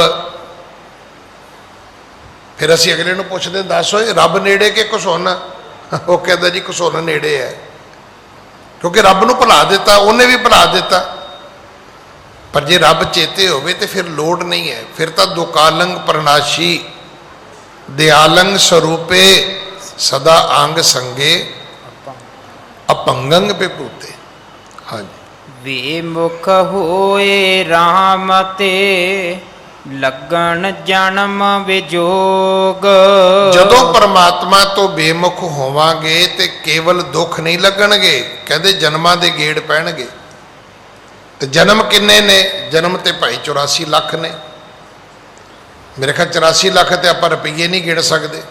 Speaker 1: ਫਿਰ ਅਸੀਂ ਅਗਲੇ ਨੂੰ ਪੁੱਛਦੇ ਦੱਸ ਓਏ ਰੱਬ ਨੇੜੇ ਕਿ ਘਸੁੰਨ? ਉਹ ਕਹਿੰਦਾ ਜੀ ਘਸੁੰਨ ਨੇੜੇ ਹੈ, ਕਿਉਂਕਿ ਰੱਬ ਨੂੰ ਭੁਲਾ ਦਿੱਤਾ, ਉਹਨੇ ਵੀ ਭੁਲਾ ਦਿੱਤਾ। ਪਰ ਜੇ ਰੱਬ ਚੇਤੇ ਹੋਵੇ ਤੇ ਫਿਰ ਲੋੜ ਨਹੀਂ ਹੈ। ਫਿਰ ਤਾਂ ਦੁਕਾਲੰਗ ਪ੍ਰਣਾਸ਼ੀ ਦਿਆਲੰਗ ਸਰੂਪੇ ਸਦਾ ਅੰਗ ਸੰਗੇ ਅਪੰਗੰਗ ਵਿਭੂਤੇ। ਹਾਂਜੀ।
Speaker 2: ਵਿਮੁਖ ਹੋਏ RAM ਤੇ ਲੱਗਣ ਜਨਮ ਵਿਜੋਗ।
Speaker 1: ਜਦੋਂ ਪਰਮਾਤਮਾ ਤੋਂ ਬੇਮੁਖ ਹੋਵਾਂਗੇ ਤੇ ਕੇਵਲ ਦੁੱਖ ਨਹੀਂ ਲੱਗਣਗੇ, ਕਹਿੰਦੇ ਜਨਮਾਂ ਦੇ ਗੇੜ ਪੈਣਗੇ। ਤੇ ਜਨਮ ਕਿੰਨੇ ਨੇ? ਜਨਮ ਤੇ ਭਾਈ 84 ਲੱਖ ਨੇ। ਮੇਰੇ ਖਿਆਲ 84 ਲੱਖ ਤੇ ਆਪਾਂ ਰੁਪਈਏ ਨਹੀਂ ਗਿਣ ਸਕਦੇ।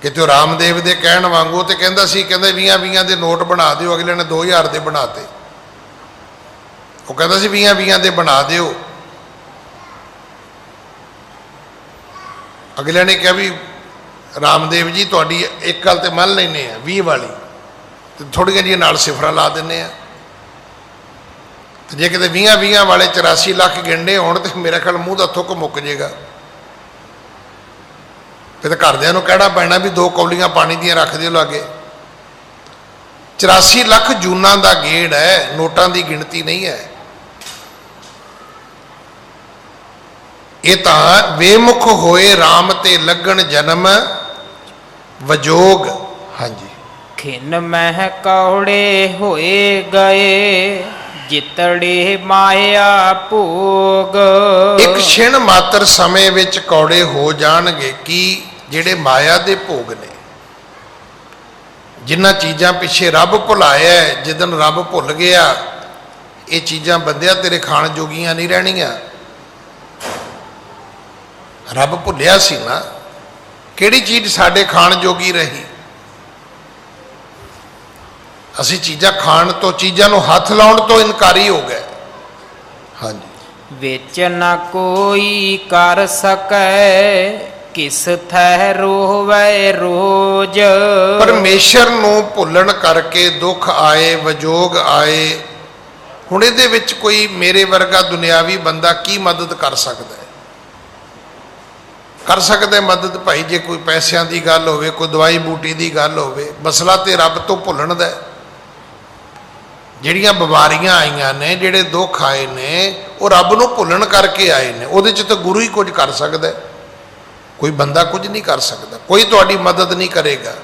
Speaker 1: ਕਿਤੇ ਉਹ ਰਾਮਦੇਵ ਦੇ ਕਹਿਣ ਵਾਂਗੂ ਤੇ ਕਹਿੰਦਾ ਸੀ, ਕਹਿੰਦੇ 20-20 ਦੇ ਨੋਟ ਬਣਾ ਦਿਓ। ਅਗਲੇ ਨੇ 2000 ਦੇ ਬਣਾਤੇ। ਉਹ ਕਹਿੰਦਾ ਸੀ 20-20 ਦੇ ਬਣਾ ਦਿਓ। ਅਗਲੇ ਨੇ ਕਿਹਾ ਵੀ ਰਾਮਦੇਵ ਜੀ ਤੁਹਾਡੀ ਇੱਕ ਗੱਲ ਤੇ ਮੰਨ ਲੈਂਦੇ ਆ 20 ਵਾਲੀ, ਤੇ ਥੋੜ੍ਹੀਆਂ ਜਿਹੀਆਂ ਨਾਲ ਸਿਫਰਾਂ ਲਾ ਦਿੰਦੇ ਆ। ਤੇ ਜੇ ਕਿਤੇ 20-20 ਵਾਲੇ 84 ਲੱਖ ਗਿਣਨੇ ਹੋਣ ਤੇ ਮੇਰਾ ਖਿਆਲ ਮੂੰਹ ਦਾ ਥੁੱਕ ਮੁੱਕ ਜੇਗਾ। ਫਿਰ ਤਾਂ ਘਰਦਿਆਂ ਨੂੰ ਕਹਿਣਾ ਪੈਣਾ ਵੀ 2 ਕੌਲੀਆਂ ਪਾਣੀ ਦੀਆਂ ਰੱਖ ਦਿਓ ਲਾਗੇ। 84 ਲੱਖ ਜੂਨਾਂ ਦਾ ਗੇੜ ਹੈ, ਨੋਟਾਂ ਦੀ ਗਿਣਤੀ ਨਹੀਂ ਹੈ। ਇਹ ਤਾਂ ਬੇਮੁਖ ਹੋਏ RAM ਤੇ ਲੱਗਣ ਜਨਮ ਵਜੋਗ। ਹਾਂਜੀ।
Speaker 2: ਖਿਨ ਮਹਿ ਕੌੜੇ ਹੋਏ ਗਏ ਜਿਤੜੇ ਮਾਇਆ ਭੋਗ।
Speaker 1: ਇੱਕ ਛਿਣ ਮਾਤਰ ਸਮੇਂ ਵਿੱਚ ਕੌੜੇ ਹੋ ਜਾਣਗੇ ਕੀ? ਜਿਹੜੇ ਮਾਇਆ ਦੇ ਭੋਗ ਨੇ, ਜਿਨ੍ਹਾਂ ਚੀਜ਼ਾਂ ਪਿੱਛੇ ਰੱਬ ਭੁਲਾਇਆ। ਜਿੱਦਣ ਰੱਬ ਭੁੱਲ ਗਿਆ ਇਹ ਚੀਜ਼ਾਂ ਬੰਦਿਆ ਤੇਰੇ ਖਾਣ ਜੋਗੀਆਂ ਨਹੀਂ ਰਹਿਣੀਆਂ। ਰੱਬ ਭੁੱਲਿਆ ਸੀ ਨਾ, ਕਿਹੜੀ ਚੀਜ਼ ਸਾਡੇ ਖਾਣ ਜੋਗੀ ਰਹੀ? ਅਸੀਂ ਚੀਜ਼ਾਂ ਖਾਣ ਤੋਂ, ਚੀਜ਼ਾਂ ਨੂੰ ਹੱਥ ਲਾਉਣ ਤੋਂ ਇਨਕਾਰੀ ਹੋ ਗਏ। ਹਾਂਜੀ।
Speaker 2: ਵਿੱਚ ਨਾ ਕੋਈ ਕਰ ਸਕੈ ਕਿਸ ਥੈ ਰੋਵੈ ਰੋਜ।
Speaker 1: ਪਰਮੇਸ਼ਰ ਨੂੰ ਭੁੱਲਣ ਕਰਕੇ ਦੁੱਖ ਆਏ, ਵਿਜੋਗ ਆਏ। ਹੁਣ ਇਹਦੇ ਵਿੱਚ ਕੋਈ ਮੇਰੇ ਵਰਗਾ ਦੁਨਿਆਵੀ ਬੰਦਾ ਕੀ ਮਦਦ ਕਰ ਸਕਦਾ ਹੈ? ਕਰ ਸਕਦਾ ਮਦਦ ਭਾਈ ਜੇ ਕੋਈ ਪੈਸਿਆਂ ਦੀ ਗੱਲ ਹੋਵੇ, ਕੋਈ ਦਵਾਈ ਬੂਟੀ ਦੀ ਗੱਲ ਹੋਵੇ। ਮਸਲਾ ਤੇ ਰੱਬ ਤੋਂ ਭੁੱਲਣ ਦਾ। ਜਿਹੜੀਆਂ ਬਿਮਾਰੀਆਂ ਆਈਆਂ ਨੇ, ਜਿਹੜੇ ਦੁੱਖ ਆਏ ਨੇ, ਉਹ ਰੱਬ ਨੂੰ ਭੁੱਲਣ ਕਰਕੇ ਆਏ ਨੇ। ਉਹਦੇ 'ਚ ਤਾਂ ਗੁਰੂ ਹੀ ਕੁਝ ਕਰ ਸਕਦਾ, ਕੋਈ ਬੰਦਾ ਕੁਝ ਨਹੀਂ ਕਰ ਸਕਦਾ। ਕੋਈ ਤੁਹਾਡੀ ਮਦਦ ਨਹੀਂ ਕਰੇਗਾ।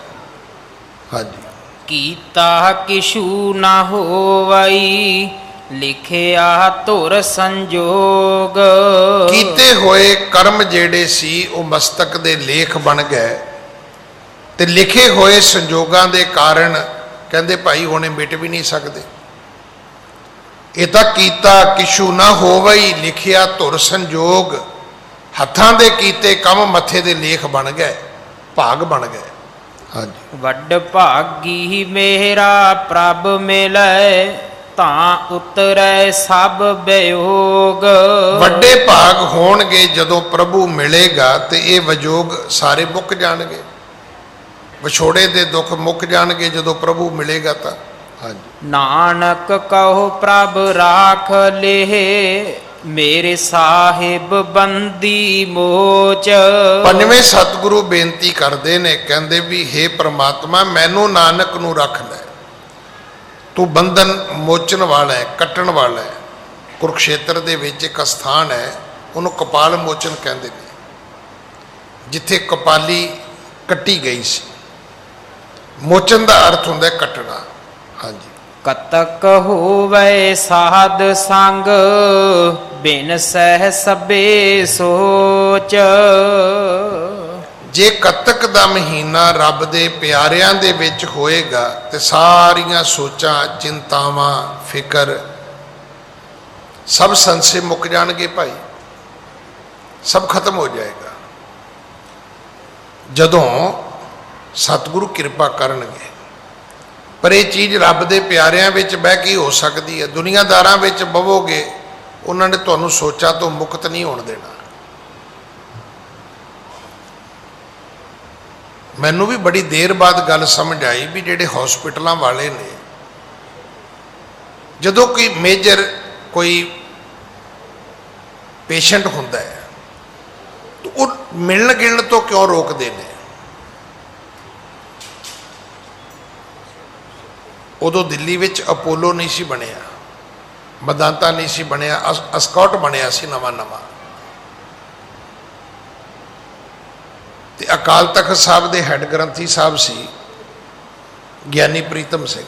Speaker 1: ਹਾਂਜੀ।
Speaker 2: ਕੀਤਾ ਕਿਛੂ ਨਾ ਹੋਵਈ ਲਿਖਿਆ ਧੁਰ ਸੰਜੋਗ।
Speaker 1: ਕੀਤੇ ਹੋਏ ਕਰਮ ਜਿਹੜੇ ਸੀ ਉਹ ਮਸਤਕ ਦੇ ਲੇਖ ਬਣ ਗਏ ਤੇ ਲਿਖੇ ਹੋਏ ਸੰਜੋਗਾਂ ਦੇ ਕਾਰਨ ਕਹਿੰਦੇ ਭਾਈ ਹੁਣੇ ਮਿਟ ਵੀ ਨਹੀਂ ਸਕਦੇ। ਇਹ ਤਾਂ ਕੀਤਾ ਕਿਛੂ ਨਾ ਹੋਵਈ ਲਿਖਿਆ ਧੁਰ ਸੰਜੋਗ, ਹੱਥਾਂ ਦੇ ਕੀਤੇ ਕੰਮ ਮੱਥੇ ਦੇ ਲੇਖ ਬਣ ਗਏ, ਭਾਗ ਬਣ ਗਏ। ਹਾਂਜੀ,
Speaker 2: ਵੱਡ ਭਾਗੀ ਮੇਰਾ ਪ੍ਰਭ ਮਿਲੈ ਤਾਂ ਉਤਰੈ ਸਭ ਵਿਯੋਗ।
Speaker 1: ਵੱਡੇ ਭਾਗ ਹੋਣਗੇ ਜਦੋਂ ਪ੍ਰਭੂ ਮਿਲੇਗਾ ਤੇ ਇਹ ਵਿਯੋਗ ਸਾਰੇ ਮੁੱਕ ਜਾਣਗੇ, ਵਿਛੋੜੇ ਦੇ ਦੁੱਖ ਮੁੱਕ ਜਾਣਗੇ ਜਦੋਂ ਪ੍ਰਭੂ ਮਿਲੇਗਾ ਤਾਂ। ਹਾਂਜੀ,
Speaker 2: ਨਾਨਕ ਕਹੋ ਪ੍ਰਭ ਰਾਖ ਲੇਹ ਮੇਰੇ ਸਾਹਿਬ ਬੰਦੀ ਮੋਚ।
Speaker 1: ਪੰਜਵੇਂ ਸਤਿਗੁਰੂ ਬੇਨਤੀ ਕਰਦੇ ਨੇ, ਕਹਿੰਦੇ ਵੀ हे ਪ੍ਰਮਾਤਮਾ ਮੈਨੂੰ ਨਾਨਕ ਨੂੰ ਰੱਖ ਲੈ, ਤੂੰ ਬੰਧਨ ਮੋਚਣ ਵਾਲਾ ਹੈ, ਕੱਟਣ ਵਾਲਾ ਹੈ। ਕੁਰੂਕਸ਼ੇਤਰ ਦੇ ਵਿੱਚ ਇੱਕ ਸਥਾਨ ਹੈ, ਉਹਨੂੰ ਕਪਾਲ ਮੋਚਨ ਕਹਿੰਦੇ ਨੇ, ਜਿੱਥੇ ਕਪਾਲੀ ਕੱਟੀ ਗਈ ਸੀ। ਮੋਚਨ ਦਾ ਅਰਥ ਹੁੰਦਾ ਹੈ ਕੱਟਣਾ। ਹਾਂਜੀ,
Speaker 2: ਕਤਕ ਹੋਵੇ ਸਾਧ ਸੰਗ ਬਿਨ ਸਹਿ ਸਭੇ ਸੋਚ।
Speaker 1: ਜੇ ਕੱਤਕ ਦਾ ਮਹੀਨਾ ਰੱਬ ਦੇ ਪਿਆਰਿਆਂ ਦੇ ਵਿੱਚ ਹੋਏਗਾ ਤੇ ਸਾਰੀਆਂ ਸੋਚਾਂ, ਚਿੰਤਾਵਾਂ, ਫਿਕਰ ਸਭ ਸੰਸੇ ਮੁੱਕ ਜਾਣਗੇ ਭਾਈ, ਸਭ ਖਤਮ ਹੋ ਜਾਏਗਾ ਜਦੋਂ ਸਤਿਗੁਰੂ ਕਿਰਪਾ ਕਰਨਗੇ। ਪਰ ਇਹ ਚੀਜ਼ ਰੱਬ ਦੇ ਪਿਆਰਿਆਂ ਵਿੱਚ ਬਹਿ ਕੇ ਹੋ ਸਕਦੀ ਹੈ। ਦੁਨੀਆਦਾਰਾਂ ਵਿੱਚ ਬਵੋਗੇ, ਉਹਨਾਂ ਨੇ ਤੁਹਾਨੂੰ ਸੋਚਾਂ ਤੋਂ ਮੁਕਤ ਨਹੀਂ ਹੋਣ ਦੇਣਾ। ਮੈਨੂੰ ਵੀ ਬੜੀ ਦੇਰ ਬਾਅਦ ਗੱਲ ਸਮਝ ਆਈ ਵੀ ਜਿਹੜੇ ਹਸਪੀਟਲਾਂ ਵਾਲੇ ਨੇ, ਜਦੋਂ ਕੋਈ ਮੇਜਰ ਕੋਈ ਪੇਸ਼ੈਂਟ ਹੁੰਦਾ ਹੈ ਤਾਂ ਉਹ ਮਿਲਣ ਗਿਲਣ ਤੋਂ ਕਿਉਂ ਰੋਕਦੇ ਨੇ? ਉਦੋਂ ਦਿੱਲੀ ਵਿੱਚ ਅਪੋਲੋ ਨਹੀਂ ਸੀ ਬਣਿਆ, ਮਦਾਂਤਾ ਨਹੀਂ ਸੀ ਬਣਿਆ, ਅਸਕੌਟ ਬਣਿਆ ਸੀ ਨਵਾਂ ਨਵਾਂ। ਤੇ ਅਕਾਲ ਤਖਤ ਸਾਹਿਬ ਦੇ ਹੈੱਡ ਗ੍ਰੰਥੀ ਸਾਹਿਬ ਸੀ ਗਿਆਨੀ ਪ੍ਰੀਤਮ ਸਿੰਘ।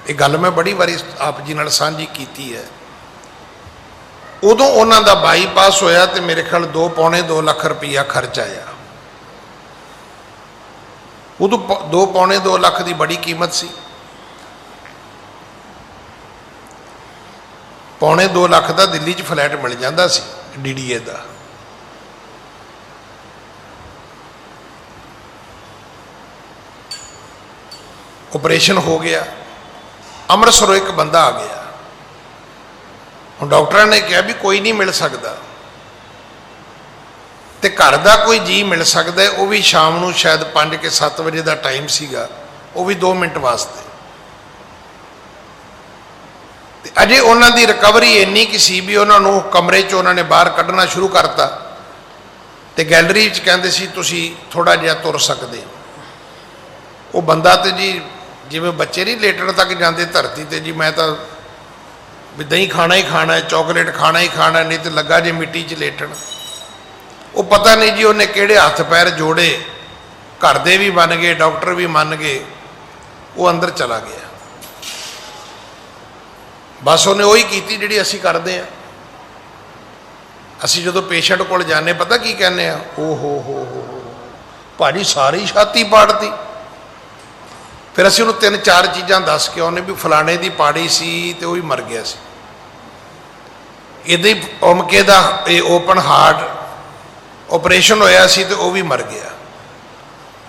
Speaker 1: ਇਹ ਗੱਲ ਮੈਂ ਬੜੀ ਵਾਰੀ ਆਪ ਜੀ ਨਾਲ ਸਾਂਝੀ ਕੀਤੀ ਹੈ। ਉਦੋਂ ਉਹਨਾਂ ਦਾ ਬਾਈਪਾਸ ਹੋਇਆ ਤੇ ਮੇਰੇ ਖਿਆਲ 2-2.25 ਲੱਖ ਰੁਪਈਆ ਖਰਚ ਆਇਆ। ਉਦੋਂ 2-2.25 ਲੱਖ ਦੀ ਬੜੀ ਕੀਮਤ ਸੀ। 2.25 ਲੱਖ ਦਾ ਦਿੱਲੀ 'ਚ ਫਲੈਟ ਮਿਲ ਜਾਂਦਾ ਸੀ DDA ਦਾ। ਆਪਰੇਸ਼ਨ ਹੋ ਗਿਆ, ਅੰਮ੍ਰਿਤਸਰੋਂ ਇੱਕ ਬੰਦਾ ਆ ਗਿਆ। ਹੁਣ ਡਾਕਟਰਾਂ ਨੇ ਕਿਹਾ ਵੀ ਕੋਈ ਨਹੀਂ ਮਿਲ ਸਕਦਾ, ਤੇ ਘਰ ਦਾ ਕੋਈ ਜੀ ਮਿਲ ਸਕਦਾ, ਉਹ ਵੀ ਸ਼ਾਮ ਨੂੰ ਸ਼ਾਇਦ 5 ਕਿ 7 ਵਜੇ ਦਾ ਟਾਈਮ ਸੀਗਾ, ਉਹ ਵੀ 2 ਮਿੰਟ ਵਾਸਤੇ। ਤੇ ਅਜੇ ਉਹਨਾਂ ਦੀ ਰਿਕਵਰੀ ਇੰਨੀ ਕਿ ਸੀ ਵੀ ਉਹਨਾਂ ਨੂੰ ਕਮਰੇ 'ਚ ਉਹਨਾਂ ਨੇ ਬਾਹਰ ਕੱਢਣਾ ਸ਼ੁਰੂ ਕਰਤਾ ਤੇ ਗੈਲਰੀ 'ਚ ਕਹਿੰਦੇ ਸੀ ਤੁਸੀਂ ਥੋੜਾ ਜਿਹਾ ਤੁਰ ਸਕਦੇ। ਉਹ ਬੰਦਾ ਤੇ ਜੀ ਜਿਵੇਂ ਬੱਚੇ ਨਹੀਂ ਲੇਟਣ ਤੱਕ ਜਾਂਦੇ ਧਰਤੀ ਤੇ, ਜੀ ਮੈਂ ਤਾਂ ਵੀ ਦਹੀਂ ਖਾਣਾ ਹੀ ਖਾਣਾ ਹੈ, ਚਾਕਲੇਟ ਖਾਣਾ ਹੀ ਖਾਣਾ, ਨਹੀਂ ਤੇ ਲੱਗਾ ਜੇ ਮਿੱਟੀ 'ਚ ਲੇਟਣ। ਉਹ ਪਤਾ ਨਹੀਂ ਜੀ ਉਹਨੇ ਕਿਹੜੇ ਹੱਥ ਪੈਰ ਜੋੜੇ, ਘਰ ਦੇ ਵੀ ਮੰਨ ਗਏ, ਡਾਕਟਰ ਵੀ ਮੰਨ ਗਏ, ਉਹ ਅੰਦਰ ਚਲਾ ਗਿਆ। ਬਸ ਉਹਨੇ ਉਹੀ ਕੀਤੀ ਜਿਹੜੀ ਅਸੀਂ ਕਰਦੇ ਹਾਂ। ਅਸੀਂ ਜਦੋਂ ਪੇਸ਼ੈਂਟ ਕੋਲ ਜਾਂਦੇ ਪਤਾ ਕੀ ਕਹਿੰਦੇ ਆ? ਓ ਹੋ ਭਾਜੀ ਸਾਰੀ ਛਾਤੀ ਪਾੜਤੀ। ਫਿਰ ਅਸੀਂ ਉਹਨੂੰ 3-4 ਚੀਜ਼ਾਂ ਦੱਸ ਕੇ ਆਉਂਦੇ ਵੀ ਫਲਾਣੇ ਦੀ ਪਾੜੀ ਸੀ ਤੇ ਉਹ ਵੀ ਮਰ ਗਿਆ ਸੀ। ਇਹਦੇ ਉਮਕੇ ਦਾ ਇਹ ਓਪਨ ਹਾਰਟ ਆਪਰੇਸ਼ਨ ਹੋਇਆ ਸੀ ਤੇ ਉਹ ਵੀ ਮਰ ਗਿਆ।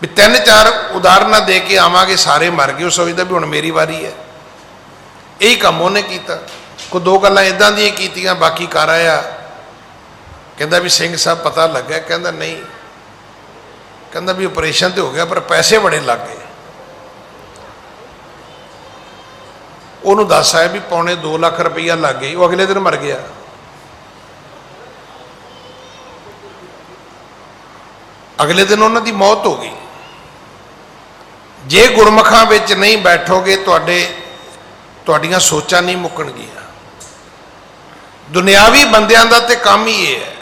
Speaker 1: ਵੀ 3-4 ਉਦਾਹਰਨਾਂ ਦੇ ਕੇ ਆਵਾਂਗੇ, ਸਾਰੇ ਮਰ ਗਏ। ਉਹ ਸੋਚਦਾ ਵੀ ਹੁਣ ਮੇਰੀ ਵਾਰੀ ਹੈ। ਇਹੀ ਕੰਮ ਉਹਨੇ ਕੀਤਾ। ਕੋਈ 2 ਗੱਲਾਂ ਇੱਦਾਂ ਦੀਆਂ ਕੀਤੀਆਂ, ਬਾਕੀ ਕਰ ਆਇਆ। ਕਹਿੰਦਾ ਵੀ ਸਿੰਘ ਸਾਹਿਬ ਪਤਾ ਲੱਗਾ? ਕਹਿੰਦਾ ਨਹੀਂ। ਕਹਿੰਦਾ ਵੀ ਆਪਰੇਸ਼ਨ ਤੇ ਹੋ ਗਿਆ ਪਰ ਪੈਸੇ ਬੜੇ ਲੱਗ ਗਏ। ਉਹਨੂੰ ਦੱਸ ਆਇਆ ਵੀ 2.25 ਲੱਖ ਰੁਪਈਆ ਲੱਗ ਗਈ। ਉਹ ਅਗਲੇ ਦਿਨ ਮਰ ਗਿਆ। ਅਗਲੇ ਦਿਨ ਉਹਨਾਂ ਦੀ ਮੌਤ ਹੋ ਗਈ। ਜੇ ਗੁਰਮੁਖਾਂ ਵਿੱਚ ਨਹੀਂ ਬੈਠੋਗੇ ਤੁਹਾਡੀਆਂ ਸੋਚਾਂ ਨਹੀਂ ਮੁੱਕਣਗੀਆਂ। ਦੁਨਿਆਵੀ ਬੰਦਿਆਂ ਦਾ ਤੇ ਕੰਮ ਹੀ ਇਹ ਹੈ।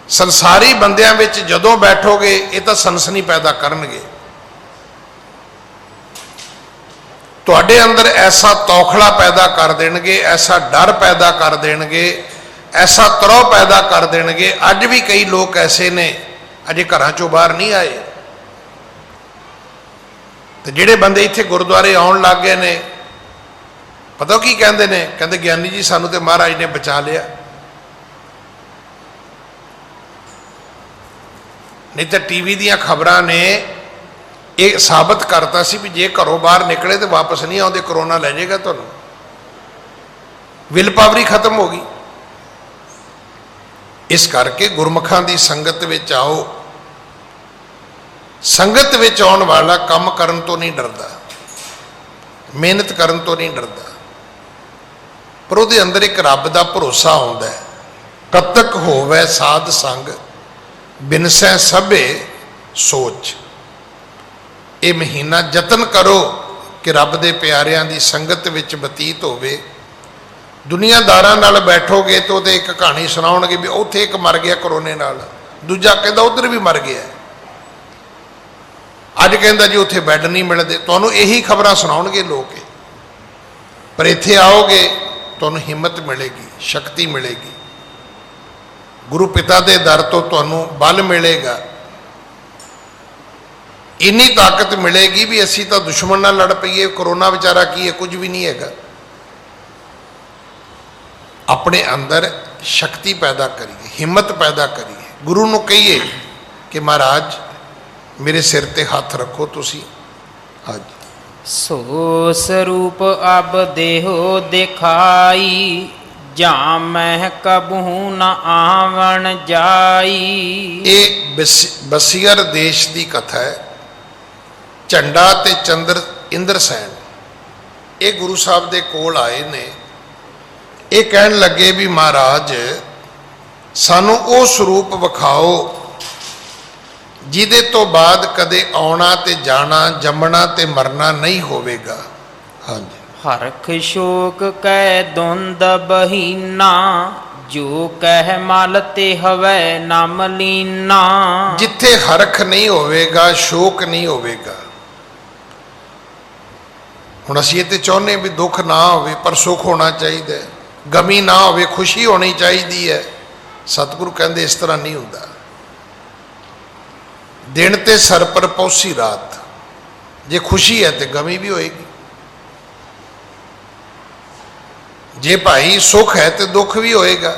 Speaker 1: ਸੰਸਾਰੀ ਬੰਦਿਆਂ ਵਿੱਚ ਜਦੋਂ ਬੈਠੋਗੇ ਇਹ ਤਾਂ ਸਨਸਨੀ ਪੈਦਾ ਕਰਨਗੇ। ਤੁਹਾਡੇ ਅੰਦਰ ਐਸਾ ਤੌਖਲਾ ਪੈਦਾ ਕਰ ਦੇਣਗੇ, ਐਸਾ ਡਰ ਪੈਦਾ ਕਰ ਦੇਣਗੇ, ਐਸਾ ਤਰੋ ਪੈਦਾ ਕਰ ਦੇਣਗੇ। ਅੱਜ ਵੀ ਕਈ ਲੋਕ ਐਸੇ ਨੇ ਅਜੇ ਘਰਾਂ ਚੋਂ ਬਾਹਰ ਨਹੀਂ ਆਏ, ਤੇ ਜਿਹੜੇ ਬੰਦੇ ਇੱਥੇ ਗੁਰਦੁਆਰੇ ਆਉਣ ਲੱਗ ਗਏ ਨੇ, ਪਤਾ ਕੀ ਕਹਿੰਦੇ ਨੇ? ਕਹਿੰਦੇ ਗਿਆਨੀ ਜੀ ਸਾਨੂੰ ਤੇ ਮਹਾਰਾਜ ਨੇ ਬਚਾ ਲਿਆ, ਨਹੀਂ ਤਾਂ ਟੀਵੀ ਦੀਆਂ ਖਬਰਾਂ ਨੇ ਇਹ ਸਾਬਤ ਕਰਤਾ ਸੀ ਵੀ ਜੇ ਘਰੋਂ ਬਾਹਰ ਨਿਕਲੇ ਤੇ ਵਾਪਸ ਨਹੀਂ ਆਉਂਦੇ, ਕਰੋਨਾ ਲੈ ਜਾਏਗਾ ਤੁਹਾਨੂੰ। ਵਿਲ ਪਾਵਰ ਹੀ ਖਤਮ ਹੋ ਗਈ। ਇਸ ਕਰਕੇ ਗੁਰਮੁਖਾਂ ਦੀ ਸੰਗਤ ਵਿੱਚ ਆਓ। ਸੰਗਤ ਵਿੱਚ ਆਉਣ ਵਾਲਾ ਕੰਮ ਕਰਨ ਤੋਂ ਨਹੀਂ ਡਰਦਾ, ਮਿਹਨਤ ਕਰਨ ਤੋਂ ਨਹੀਂ ਡਰਦਾ, ਪਰ ਉਹਦੇ ਅੰਦਰ ਇੱਕ ਰੱਬ ਦਾ ਭਰੋਸਾ ਆਉਂਦਾ ਹੈ। ਕਤਕ ਹੋਵੇ ਸਾਧ ਸੰਗ ਬਿਨਸੈ ਸਭੇ ਸੋਚ। ਇਹ ਮਹੀਨਾ ਯਤਨ ਕਰੋ ਕਿ ਰੱਬ ਦੇ ਪਿਆਰਿਆਂ ਦੀ ਸੰਗਤ ਵਿੱਚ ਬਤੀਤ ਹੋਵੇ। ਦੁਨੀਆਦਾਰਾਂ ਨਾਲ ਬੈਠੋਗੇ ਤਾਂ ਉਹਦੇ ਇੱਕ ਕਹਾਣੀ ਸੁਣਾਉਣਗੇ ਵੀ ਉੱਥੇ ਇੱਕ ਮਰ ਗਿਆ ਕਰੋਨੇ ਨਾਲ, ਦੂਜਾ ਕਹਿੰਦਾ ਉੱਧਰ ਵੀ ਮਰ ਗਿਆ, ਅੱਜ ਕਹਿੰਦਾ ਜੀ ਉੱਥੇ ਬੈੱਡ ਨਹੀਂ ਮਿਲਦੇ। ਤੁਹਾਨੂੰ ਇਹੀ ਖਬਰਾਂ ਸੁਣਾਉਣਗੇ ਲੋਕ। ਪਰ ਇੱਥੇ ਆਓਗੇ ਤੁਹਾਨੂੰ ਹਿੰਮਤ ਮਿਲੇਗੀ, ਸ਼ਕਤੀ ਮਿਲੇਗੀ, ਗੁਰੂ ਪਿਤਾ ਦੇ ਦਰ ਤੋਂ ਤੁਹਾਨੂੰ ਬਲ ਮਿਲੇਗਾ, ਇੰਨੀ ਤਾਕਤ ਮਿਲੇਗੀ ਵੀ ਅਸੀਂ ਤਾਂ ਦੁਸ਼ਮਣ ਨਾਲ ਲੜ ਪਈਏ, ਕਰੋਨਾ ਵਿਚਾਰਾ ਕੀ ਹੈ, ਕੁਝ ਵੀ ਨਹੀਂ ਹੈਗਾ। ਆਪਣੇ ਅੰਦਰ ਸ਼ਕਤੀ ਪੈਦਾ ਕਰੀਏ, ਹਿੰਮਤ ਪੈਦਾ ਕਰੀਏ, ਗੁਰੂ ਨੂੰ ਕਹੀਏ ਕਿ ਮਹਾਰਾਜ ਮੇਰੇ ਸਿਰ ਤੇ ਹੱਥ ਰੱਖੋ ਤੁਸੀਂ। ਹਾਂਜੀ।
Speaker 2: ਸੋ ਸਰੂਪ ਅਬ ਦੇਹੋ ਦਿਖਾਈ, ਜਾਂ ਮਹਿ ਕਬਹੂ ਨ ਆਵਣ ਜਾਈ।
Speaker 1: ਇਹ ਬਸੀਅਰ ਦੇਸ਼ ਦੀ ਕਥਾ ਹੈ। ਝੰਡਾ ਤੇ ਚੰਦਰ ਇੰਦਰਸੈਨ ਇਹ ਗੁਰੂ ਸਾਹਿਬ ਦੇ ਕੋਲ ਆਏ ਨੇ। ਇਹ ਕਹਿਣ ਲੱਗੇ ਵੀ ਮਹਾਰਾਜ ਸਾਨੂੰ ਉਹ ਸਰੂਪ ਵਿਖਾਓ ਜਿਹਦੇ ਤੋਂ ਬਾਅਦ ਕਦੇ ਆਉਣਾ ਤੇ ਜਾਣਾ, ਜੰਮਣਾ ਤੇ ਮਰਨਾ ਨਹੀਂ ਹੋਵੇਗਾ। ਹਾਂਜੀ।
Speaker 2: ਹਰਖ ਸ਼ੋਕ ਕੈ ਦੁੰਦ ਬਹੀਨਾ, ਜੋ ਕਹਿ ਮਲ ਤੇ ਹਵੈ ਨ ਮਲੀਨਾ।
Speaker 1: ਜਿੱਥੇ ਹਰਖ ਨਹੀਂ ਹੋਵੇਗਾ, ਸ਼ੋਕ ਨਹੀਂ ਹੋਵੇਗਾ। ਹੁਣ ਅਸੀਂ ਇਹ ਤੇ ਚਾਹੁੰਦੇ ਵੀ ਦੁੱਖ ਨਾ ਹੋਵੇ, ਪਰ ਸੁੱਖ ਹੋਣਾ ਚਾਹੀਦਾ ਹੈ, ਗਮੀ ਨਾ ਹੋਵੇ, ਖੁਸ਼ੀ ਹੋਣੀ ਚਾਹੀਦੀ ਹੈ। ਸਤਿਗੁਰੂ ਕਹਿੰਦੇ ਇਸ ਤਰ੍ਹਾਂ ਨਹੀਂ ਹੁੰਦਾ। ਦਿਨ ਤੇ ਸਰ ਪਰ ਪੌਸੀ ਰਾਤ। ਜੇ ਖੁਸ਼ੀ ਹੈ ਤੇ ਗਮੀ ਵੀ ਹੋਏਗੀ, ਜੇ ਭਾਈ ਸੁੱਖ ਹੈ ਤੇ ਦੁੱਖ ਵੀ ਹੋਏਗਾ।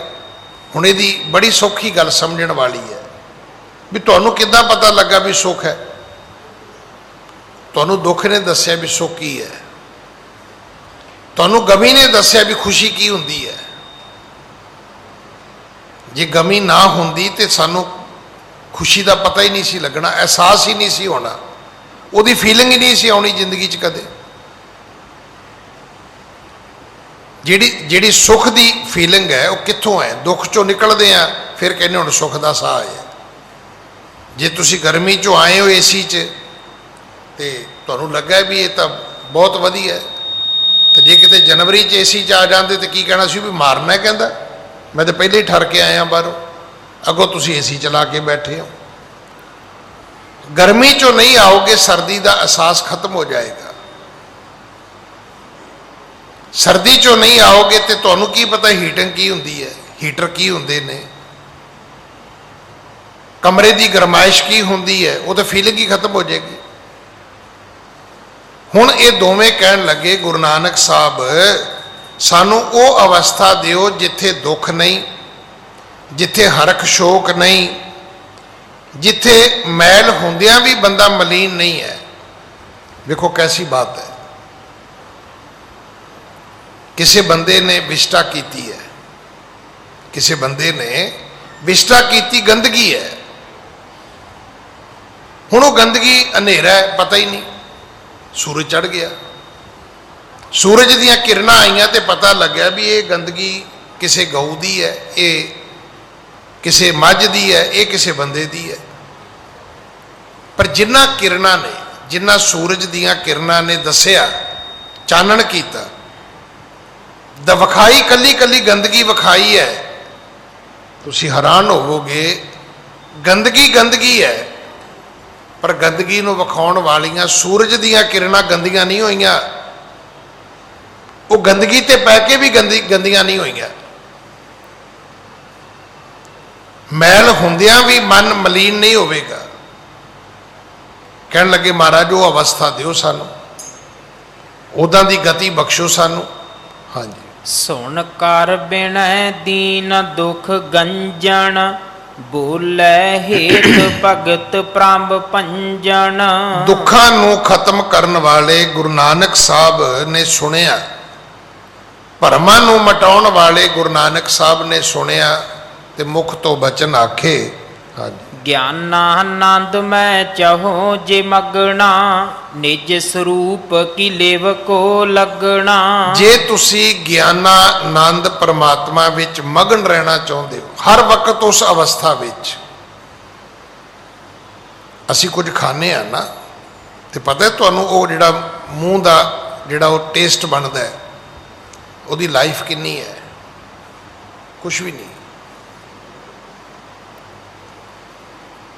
Speaker 1: ਹੁਣ ਇਹਦੀ ਬੜੀ ਸੌਖੀ ਗੱਲ ਸਮਝਣ ਵਾਲੀ ਹੈ ਵੀ ਤੁਹਾਨੂੰ ਕਿੱਦਾਂ ਪਤਾ ਲੱਗਾ ਵੀ ਸੁੱਖ ਹੈ? ਤੁਹਾਨੂੰ ਦੁੱਖ ਨੇ ਦੱਸਿਆ ਵੀ ਸੁੱਖ ਕੀ ਹੈ, ਤੁਹਾਨੂੰ ਗਮੀ ਨੇ ਦੱਸਿਆ ਵੀ ਖੁਸ਼ੀ ਕੀ ਹੁੰਦੀ ਹੈ। ਜੇ ਗਮੀ ਨਾ ਹੁੰਦੀ ਤੇ ਸਾਨੂੰ ਖੁਸ਼ੀ ਦਾ ਪਤਾ ਹੀ ਨਹੀਂ ਸੀ ਲੱਗਣਾ, ਅਹਿਸਾਸ ਹੀ ਨਹੀਂ ਸੀ ਹੋਣਾ, ਉਹਦੀ ਫੀਲਿੰਗ ਹੀ ਨਹੀਂ ਸੀ ਆਉਣੀ ਜ਼ਿੰਦਗੀ 'ਚ ਕਦੇ। ਜਿਹੜੀ ਸੁੱਖ ਦੀ ਫੀਲਿੰਗ ਹੈ ਉਹ ਕਿੱਥੋਂ ਹੈ? ਦੁੱਖ 'ਚੋਂ ਨਿਕਲਦੇ ਆ, ਫਿਰ ਕਹਿੰਦੇ ਹੁਣ ਸੁੱਖ ਦਾ ਸਾਹ ਹੈ। ਜੇ ਤੁਸੀਂ ਗਰਮੀ 'ਚੋਂ ਆਏ ਹੋ ਏਸੀ 'ਚ ਤੇ ਤੁਹਾਨੂੰ ਲੱਗਾ ਵੀ ਇਹ ਤਾਂ ਬਹੁਤ ਵਧੀਆ ਹੈ, ਤੇ ਜੇ ਕਿਤੇ ਜਨਵਰੀ 'ਚ ਏਸੀ 'ਚ ਆ ਜਾਂਦੇ ਤੇ ਕੀ ਕਹਿਣਾ ਸੀ ਵੀ ਮਾਰਨਾ? ਕਹਿੰਦਾ ਮੈਂ ਤਾਂ ਪਹਿਲੇ ਹੀ ਠਰ ਕੇ ਆਇਆ ਬਾਹਰੋਂ, ਅੱਗੋਂ ਤੁਸੀਂ ਏਸੀ ਚਲਾ ਕੇ ਬੈਠੇ ਹੋ। ਗਰਮੀ 'ਚੋਂ ਨਹੀਂ ਆਓਗੇ, ਸਰਦੀ ਦਾ ਅਹਿਸਾਸ ਖਤਮ ਹੋ ਜਾਏਗਾ। ਸਰਦੀ 'ਚੋਂ ਨਹੀਂ ਆਓਗੇ ਤੇ ਤੁਹਾਨੂੰ ਕੀ ਪਤਾ ਹੀਟਿੰਗ ਕੀ ਹੁੰਦੀ ਹੈ, ਹੀਟਰ ਕੀ ਹੁੰਦੇ ਨੇ, ਕਮਰੇ ਦੀ ਗਰਮਾਇਸ਼ ਕੀ ਹੁੰਦੀ ਹੈ, ਉਹ ਤਾਂ ਫੀਲਿੰਗ ਹੀ ਖਤਮ ਹੋ ਜਾਏਗੀ। ਹੁਣ ਇਹ ਦੋਵੇਂ ਕਹਿਣ ਲੱਗੇ ਗੁਰੂ ਨਾਨਕ ਸਾਹਿਬ ਸਾਨੂੰ ਉਹ ਅਵਸਥਾ ਦਿਓ ਜਿੱਥੇ ਦੁੱਖ ਨਹੀਂ, ਜਿੱਥੇ ਹਰਖ ਸ਼ੋਕ ਨਹੀਂ, ਜਿੱਥੇ ਮੈਲ ਹੁੰਦਿਆਂ ਵੀ ਬੰਦਾ ਮਲੀਨ ਨਹੀਂ ਹੈ। ਵੇਖੋ ਕੈਸੀ ਬਾਤ ਹੈ। ਕਿਸੇ ਬੰਦੇ ਨੇ ਵਿਸ਼ਟਾ ਕੀਤੀ ਹੈ, ਕਿਸੇ ਬੰਦੇ ਨੇ ਵਿਸ਼ਟਾ ਕੀਤੀ, ਗੰਦਗੀ ਹੈ। ਹੁਣ ਉਹ ਗੰਦਗੀ ਹਨੇਰਾ ਹੈ, ਪਤਾ ਹੀ ਨਹੀਂ, ਸੂਰਜ ਚੜ ਗਿਆ, ਸੂਰਜ ਦੀਆਂ ਕਿਰਨਾਂ ਆਈਆਂ ਤੇ ਪਤਾ ਲੱਗਿਆ ਵੀ ਇਹ ਗੰਦਗੀ ਕਿਸੇ ਗਊ ਦੀ ਹੈ, ਇਹ ਕਿਸੇ ਮੱਝ ਦੀ ਹੈ, ਇਹ ਕਿਸੇ ਬੰਦੇ ਦੀ ਹੈ। ਪਰ ਜਿਨ੍ਹਾਂ ਕਿਰਨਾਂ ਨੇ, ਜਿਨ੍ਹਾਂ ਸੂਰਜ ਦੀਆਂ ਕਿਰਨਾਂ ਨੇ ਦੱਸਿਆ, ਚਾਨਣ ਕੀਤਾ, ਵਿਖਾਈ, ਕੱਲੀ ਕੱਲੀ ਗੰਦਗੀ ਵਿਖਾਈ ਹੈ, ਤੁਸੀਂ ਹੈਰਾਨ ਹੋਵੋਗੇ। ਗੰਦਗੀ ਗੰਦਗੀ ਹੈ, ਪਰ ਗੰਦਗੀ ਨੂੰ ਵਿਖਾਉਣ ਵਾਲੀਆਂ ਸੂਰਜ ਦੀਆਂ ਕਿਰਨਾਂ ਗੰਦੀਆਂ ਨਹੀਂ ਹੋਈਆਂ। ਉਹ ਗੰਦਗੀ ਤੇ ਪੈ ਕੇ ਵੀ ਗੰਦੀਆਂ ਨਹੀਂ ਹੋਈਆਂ। ਮੈਲ ਹੁੰਦਿਆਂ ਵੀ ਮਨ ਮਲੀਨ ਨਹੀਂ ਹੋਵੇਗਾ। ਕਹਿਣ ਲੱਗੇ ਮਹਾਰਾਜ ਉਹ ਅਵਸਥਾ ਦਿਓ ਸਾਨੂੰ, ਉਦਾਂ ਦੀ ਗਤੀ ਬਖਸ਼ੋ ਸਾਨੂੰ। ਹਾਂਜੀ।
Speaker 2: ਸੁਣ ਕਰ ਬਿਨੈ ਦੀਨ ਦੁਖ ਗੰਜਣ, ਬੋਲੇ ਹੇਤ ਭਗਤ ਪ੍ਰੰਭ ਭੰਜਨ।
Speaker 1: ਦੁੱਖਾਂ ਨੂੰ ਖਤਮ ਕਰਨ ਵਾਲੇ ਗੁਰੂ ਨਾਨਕ ਸਾਹਿਬ ਨੇ ਸੁਣਿਆ, ਭਰਮਾਂ ਨੂੰ ਮਟਾਉਣ ਵਾਲੇ ਗੁਰੂ ਨਾਨਕ ਸਾਹਿਬ ਨੇ ਸੁਣਿਆ ਤੇ ਮੁਖ ਤੋਂ ਬਚਨ ਆਖੇ। ਹਾਂਜੀ।
Speaker 2: ਗਿਆਨਾਨੰਦ ਮੈਂ ਚਾਹੋ ਜੇ ਮਗਣਾ, ਨਿਜ ਸਰੂਪ ਕੀ ਲੇਵ ਕੋ ਲੱਗਣਾ।
Speaker 1: ਜੇ ਤੁਸੀਂ ਗਿਆਨਾਨੰਦ ਪਰਮਾਤਮਾ ਵਿੱਚ ਮਗਨ ਰਹਿਣਾ ਚਾਹੁੰਦੇ ਹੋ, ਹਰ ਵਕਤ ਉਸ ਅਵਸਥਾ ਵਿੱਚ। ਅਸੀਂ ਕੁਝ ਖਾਂਦੇ ਆ ਨਾ, ਤੇ ਪਤਾ ਤੁਹਾਨੂੰ ਉਹ ਜਿਹੜਾ ਮੂੰਹ ਦਾ ਜਿਹੜਾ ਉਹ ਟੇਸਟ ਬਣਦਾ ਹੈ, ਉਹਦੀ ਲਾਈਫ ਕਿੰਨੀ ਹੈ? ਕੁਛ ਵੀ ਨਹੀਂ।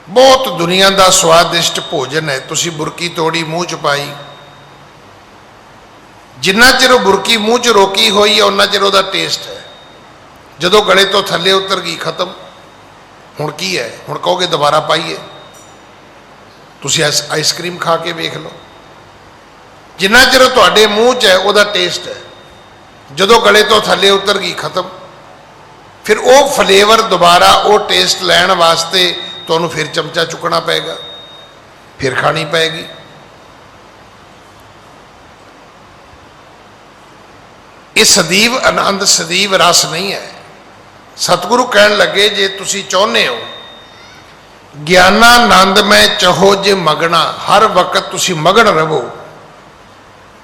Speaker 1: ਬਹੁਤ ਦੁਨੀਆ ਦਾ ਸਵਾਦਿਸ਼ਟ ਭੋਜਨ ਹੈ, ਤੁਸੀਂ ਬੁਰਕੀ ਤੋੜੀ ਮੂੰਹ ਚ ਪਾਈ, ਜਿੰਨਾ ਚਿਰ ਉਹ ਬੁਰਕੀ ਮੂੰਹ ਚ ਰੋਕੀ ਹੋਈ ਹੈ ਉਹਨਾਂ ਚਿਰ ਉਹਦਾ ਟੇਸਟ ਹੈ। ਜਦੋਂ ਗਲੇ ਤੋਂ ਥੱਲੇ ਉਤਰ ਗਈ, ਖਤਮ। ਹੁਣ ਕੀ ਹੈ? ਹੁਣ ਕਹੋਗੇ ਦੁਬਾਰਾ ਪਾਈਏ। ਤੁਸੀਂ ਆਈਸਕ੍ਰੀਮ ਖਾ ਕੇ ਵੇਖ ਲਓ, ਜਿੰਨਾ ਚਿਰ ਤੁਹਾਡੇ ਮੂੰਹ ਚ ਹੈ ਉਹਦਾ ਟੇਸਟ ਹੈ, ਜਦੋਂ ਗਲੇ ਤੋਂ ਥੱਲੇ ਉਤਰ ਗਈ, ਖਤਮ। ਫਿਰ ਉਹ ਫਲੇਵਰ ਦੁਬਾਰਾ ਉਹ ਟੇਸਟ ਲੈਣ ਵਾਸਤੇ ਤੁਹਾਨੂੰ ਫਿਰ ਚਮਚਾ ਚੁੱਕਣਾ ਪਏਗਾ, ਫਿਰ ਖਾਣੀ ਪਏਗੀ। ਇਹ ਸਦੀਵ ਆਨੰਦ, ਸਦੀਵ ਰਸ ਨਹੀਂ ਹੈ। ਸਤਿਗੁਰੂ ਕਹਿਣ ਲੱਗੇ ਜੇ ਤੁਸੀਂ ਚਾਹੁੰਦੇ ਹੋ ਗਿਆਨਾਨੰਦ ਮੈਂ ਚਾਹੋ ਜੇ ਮਗਣਾ, ਹਰ ਵਕਤ ਤੁਸੀਂ ਮਗਨ ਰਹੋ।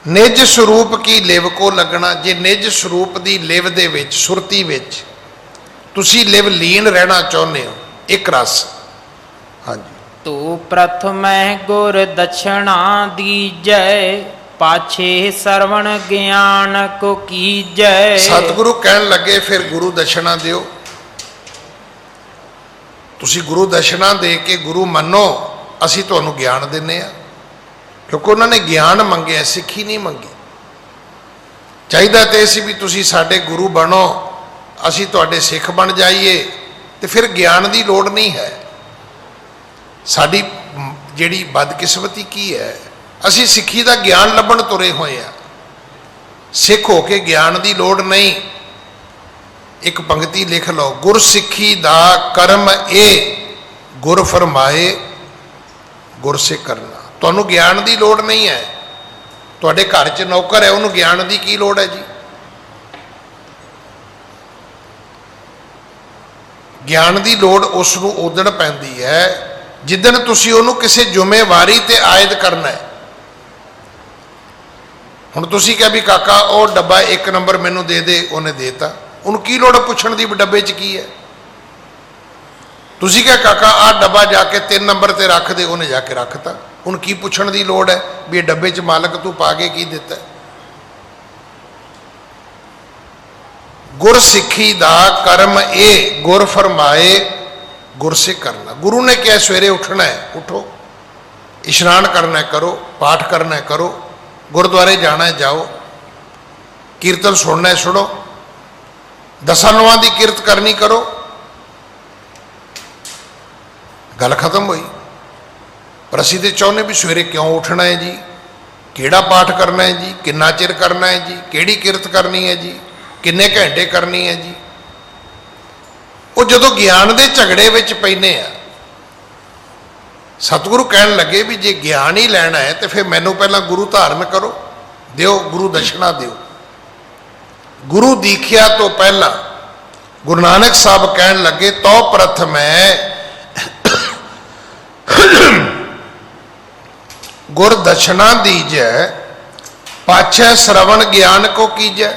Speaker 1: ਨਿਜ ਸਰੂਪ ਕੀ ਲਿਵ ਕੋ ਲੱਗਣਾ, ਜੇ ਨਿਜ ਸਰੂਪ ਦੀ ਲਿਵ ਦੇ ਵਿੱਚ, ਸੁਰਤੀ ਵਿੱਚ ਤੁਸੀਂ ਲਿਵ ਲੀਨ ਰਹਿਣਾ ਚਾਹੁੰਦੇ ਹੋ, ਇੱਕ ਰਸ। ਹਾਂਜੀ।
Speaker 2: ਤੋ ਪ੍ਰਥਮੈ ਗੁਰ ਦਛਣਾ ਦੀਜੈ, ਪਾਛੇ ਸਰਵਣ ਗਿਆਨ ਕੋ ਕੀਜੈ।
Speaker 1: ਸਤਿਗੁਰੂ ਕਹਿਣ ਲੱਗੇ ਫਿਰ ਗੁਰੂ ਦਸ਼ਨਾ ਦਿਓ। ਤੁਸੀਂ ਗੁਰੂ ਦਸ਼ਨਾ ਦੇ ਕੇ ਗੁਰੂ ਮੰਨੋ, ਅਸੀਂ ਤੁਹਾਨੂੰ ਗਿਆਨ ਦਿੰਨੇ ਆ। ਕਿਉਂਕਿ ਉਹਨਾਂ ਨੇ ਗਿਆਨ ਮੰਗਿਆ, ਸਿੱਖੀ ਨਹੀਂ ਮੰਗੀ। ਚਾਹੀਦਾ ਤੇ ਸੀ ਵੀ ਤੁਸੀਂ ਸਾਡੇ ਗੁਰੂ ਬਣੋ, ਅਸੀਂ ਤੁਹਾਡੇ ਸਿੱਖ ਬਣ ਜਾਈਏ, ਤੇ ਫਿਰ ਗਿਆਨ ਦੀ ਲੋੜ ਨਹੀਂ ਹੈ। ਸਾਡੀ ਜਿਹੜੀ ਬਦਕਿਸਮਤੀ ਕੀ ਹੈ, ਅਸੀਂ ਸਿੱਖੀ ਦਾ ਗਿਆਨ ਲੱਭਣ ਤੁਰੇ ਹੋਏ ਆ। ਸਿੱਖ ਹੋ ਕੇ ਗਿਆਨ ਦੀ ਲੋੜ ਨਹੀਂ। ਇੱਕ ਪੰਕਤੀ ਲਿਖ ਲਓ, ਗੁਰ ਸਿੱਖੀ ਦਾ ਕਰਮ ਇਹ, ਗੁਰ ਫਰਮਾਏ ਗੁਰ ਸੇ ਕਰਨਾ। ਤੁਹਾਨੂੰ ਗਿਆਨ ਦੀ ਲੋੜ ਨਹੀਂ ਹੈ। ਤੁਹਾਡੇ ਘਰ 'ਚ ਨੌਕਰ ਹੈ, ਉਹਨੂੰ ਗਿਆਨ ਦੀ ਕੀ ਲੋੜ ਹੈ ਜੀ? ਗਿਆਨ ਦੀ ਲੋੜ ਉਸ ਨੂੰ ਉਦਣ ਪੈਂਦੀ ਹੈ ਜਿੱਦਣ ਤੁਸੀਂ ਉਹਨੂੰ ਕਿਸੇ ਜ਼ਿੰਮੇਵਾਰੀ ਤੇ ਆਇਦ ਕਰਨਾ ਹੈ। ਹੁਣ ਤੁਸੀਂ ਕਿਹਾ ਵੀ ਕਾਕਾ ਉਹ ਡੱਬਾ 1 ਨੰਬਰ ਮੈਨੂੰ ਦੇ ਦੇ, ਉਹਨੇ ਦੇਤਾ। ਉਹਨੂੰ ਕੀ ਲੋੜ ਪੁੱਛਣ ਦੀ ਵੀ ਡੱਬੇ 'ਚ ਕੀ ਹੈ? ਤੁਸੀਂ ਕਿਹਾ ਕਾਕਾ ਆਹ ਡੱਬਾ ਜਾ ਕੇ 3 ਨੰਬਰ ਤੇ ਰੱਖ ਦੇ, ਉਹਨੇ ਜਾ ਕੇ ਰੱਖਤਾ। ਉਹਨੂੰ ਕੀ ਪੁੱਛਣ ਦੀ ਲੋੜ ਹੈ ਵੀ ਇਹ ਡੱਬੇ 'ਚ ਮਾਲਕ ਤੂੰ ਪਾ ਕੇ ਕੀ ਦਿੱਤਾ? ਗੁਰ ਸਿੱਖੀ ਦਾ ਕਰਮ ਇਹ, ਗੁਰ ਫਰਮਾਏ ਗੁਰ ਸੇ ਕਰਨਾ। ਗੁਰੂ ਨੇ ਕਿਹਾ ਸਵੇਰੇ ਉੱਠਣਾ ਹੈ, ਉਠੋ। ਇਸ਼ਨਾਨ ਕਰਨਾ ਹੈ, ਕਰੋ। ਪਾਠ ਕਰਨਾ ਹੈ, ਕਰੋ। ਗੁਰਦੁਆਰੇ ਜਾਣਾ ਹੈ, ਜਾਓ। ਕੀਰਤਨ ਸੁਣਨਾ ਹੈ, ਸੁਣੋ। 10 ਨੋਆਂ ਦੀ ਕਿਰਤ ਕਰਨੀ, ਕਰੋ। ਗੱਲ ਖਤਮ ਹੋਈ। ਪਰ ਅਸੀਂ ਤੇ ਚਾਹੁੰਦੇ ਵੀ ਸਵੇਰੇ ਕਿਉਂ ਉੱਠਣਾ ਹੈ ਜੀ, ਕਿਹੜਾ ਪਾਠ ਕਰਨਾ ਹੈ ਜੀ, ਕਿੰਨਾ ਚਿਰ ਕਰਨਾ ਹੈ ਜੀ, ਕਿਹੜੀ ਕਿਰਤ ਕਰਨੀ ਹੈ ਜੀ, ਕਿੰਨੇ ਘੰਟੇ ਕਰਨੀ ਹੈ ਜੀ। ਉਹ ਜਦੋਂ ਗਿਆਨ ਦੇ ਝਗੜੇ ਵਿੱਚ ਪੈਂਦੇ ਆ, ਸਤਿਗੁਰੂ ਕਹਿਣ ਲੱਗੇ ਵੀ ਜੇ ਗਿਆਨ ਹੀ ਲੈਣਾ ਹੈ ਤੇ ਫਿਰ ਮੈਨੂੰ ਪਹਿਲਾਂ ਗੁਰੂ ਧਾਰਨ ਕਰੋ, ਦਿਓ, ਗੁਰੂ ਦਸ਼ਨਾ ਦਿਓ। ਗੁਰੂ ਦੀਖਿਆ ਤੋਂ ਪਹਿਲਾਂ ਗੁਰੂ ਨਾਨਕ ਸਾਹਿਬ ਕਹਿਣ ਲੱਗੇ ਤੋ ਪ੍ਰਥਮ ਹੈ ਗੁਰ ਦਸ਼ਨਾ ਦੀਜੈ, ਪਾਛੈ ਸ਼ਰਵਣ ਗਿਆਨ ਕੋ ਕੀਜੈ।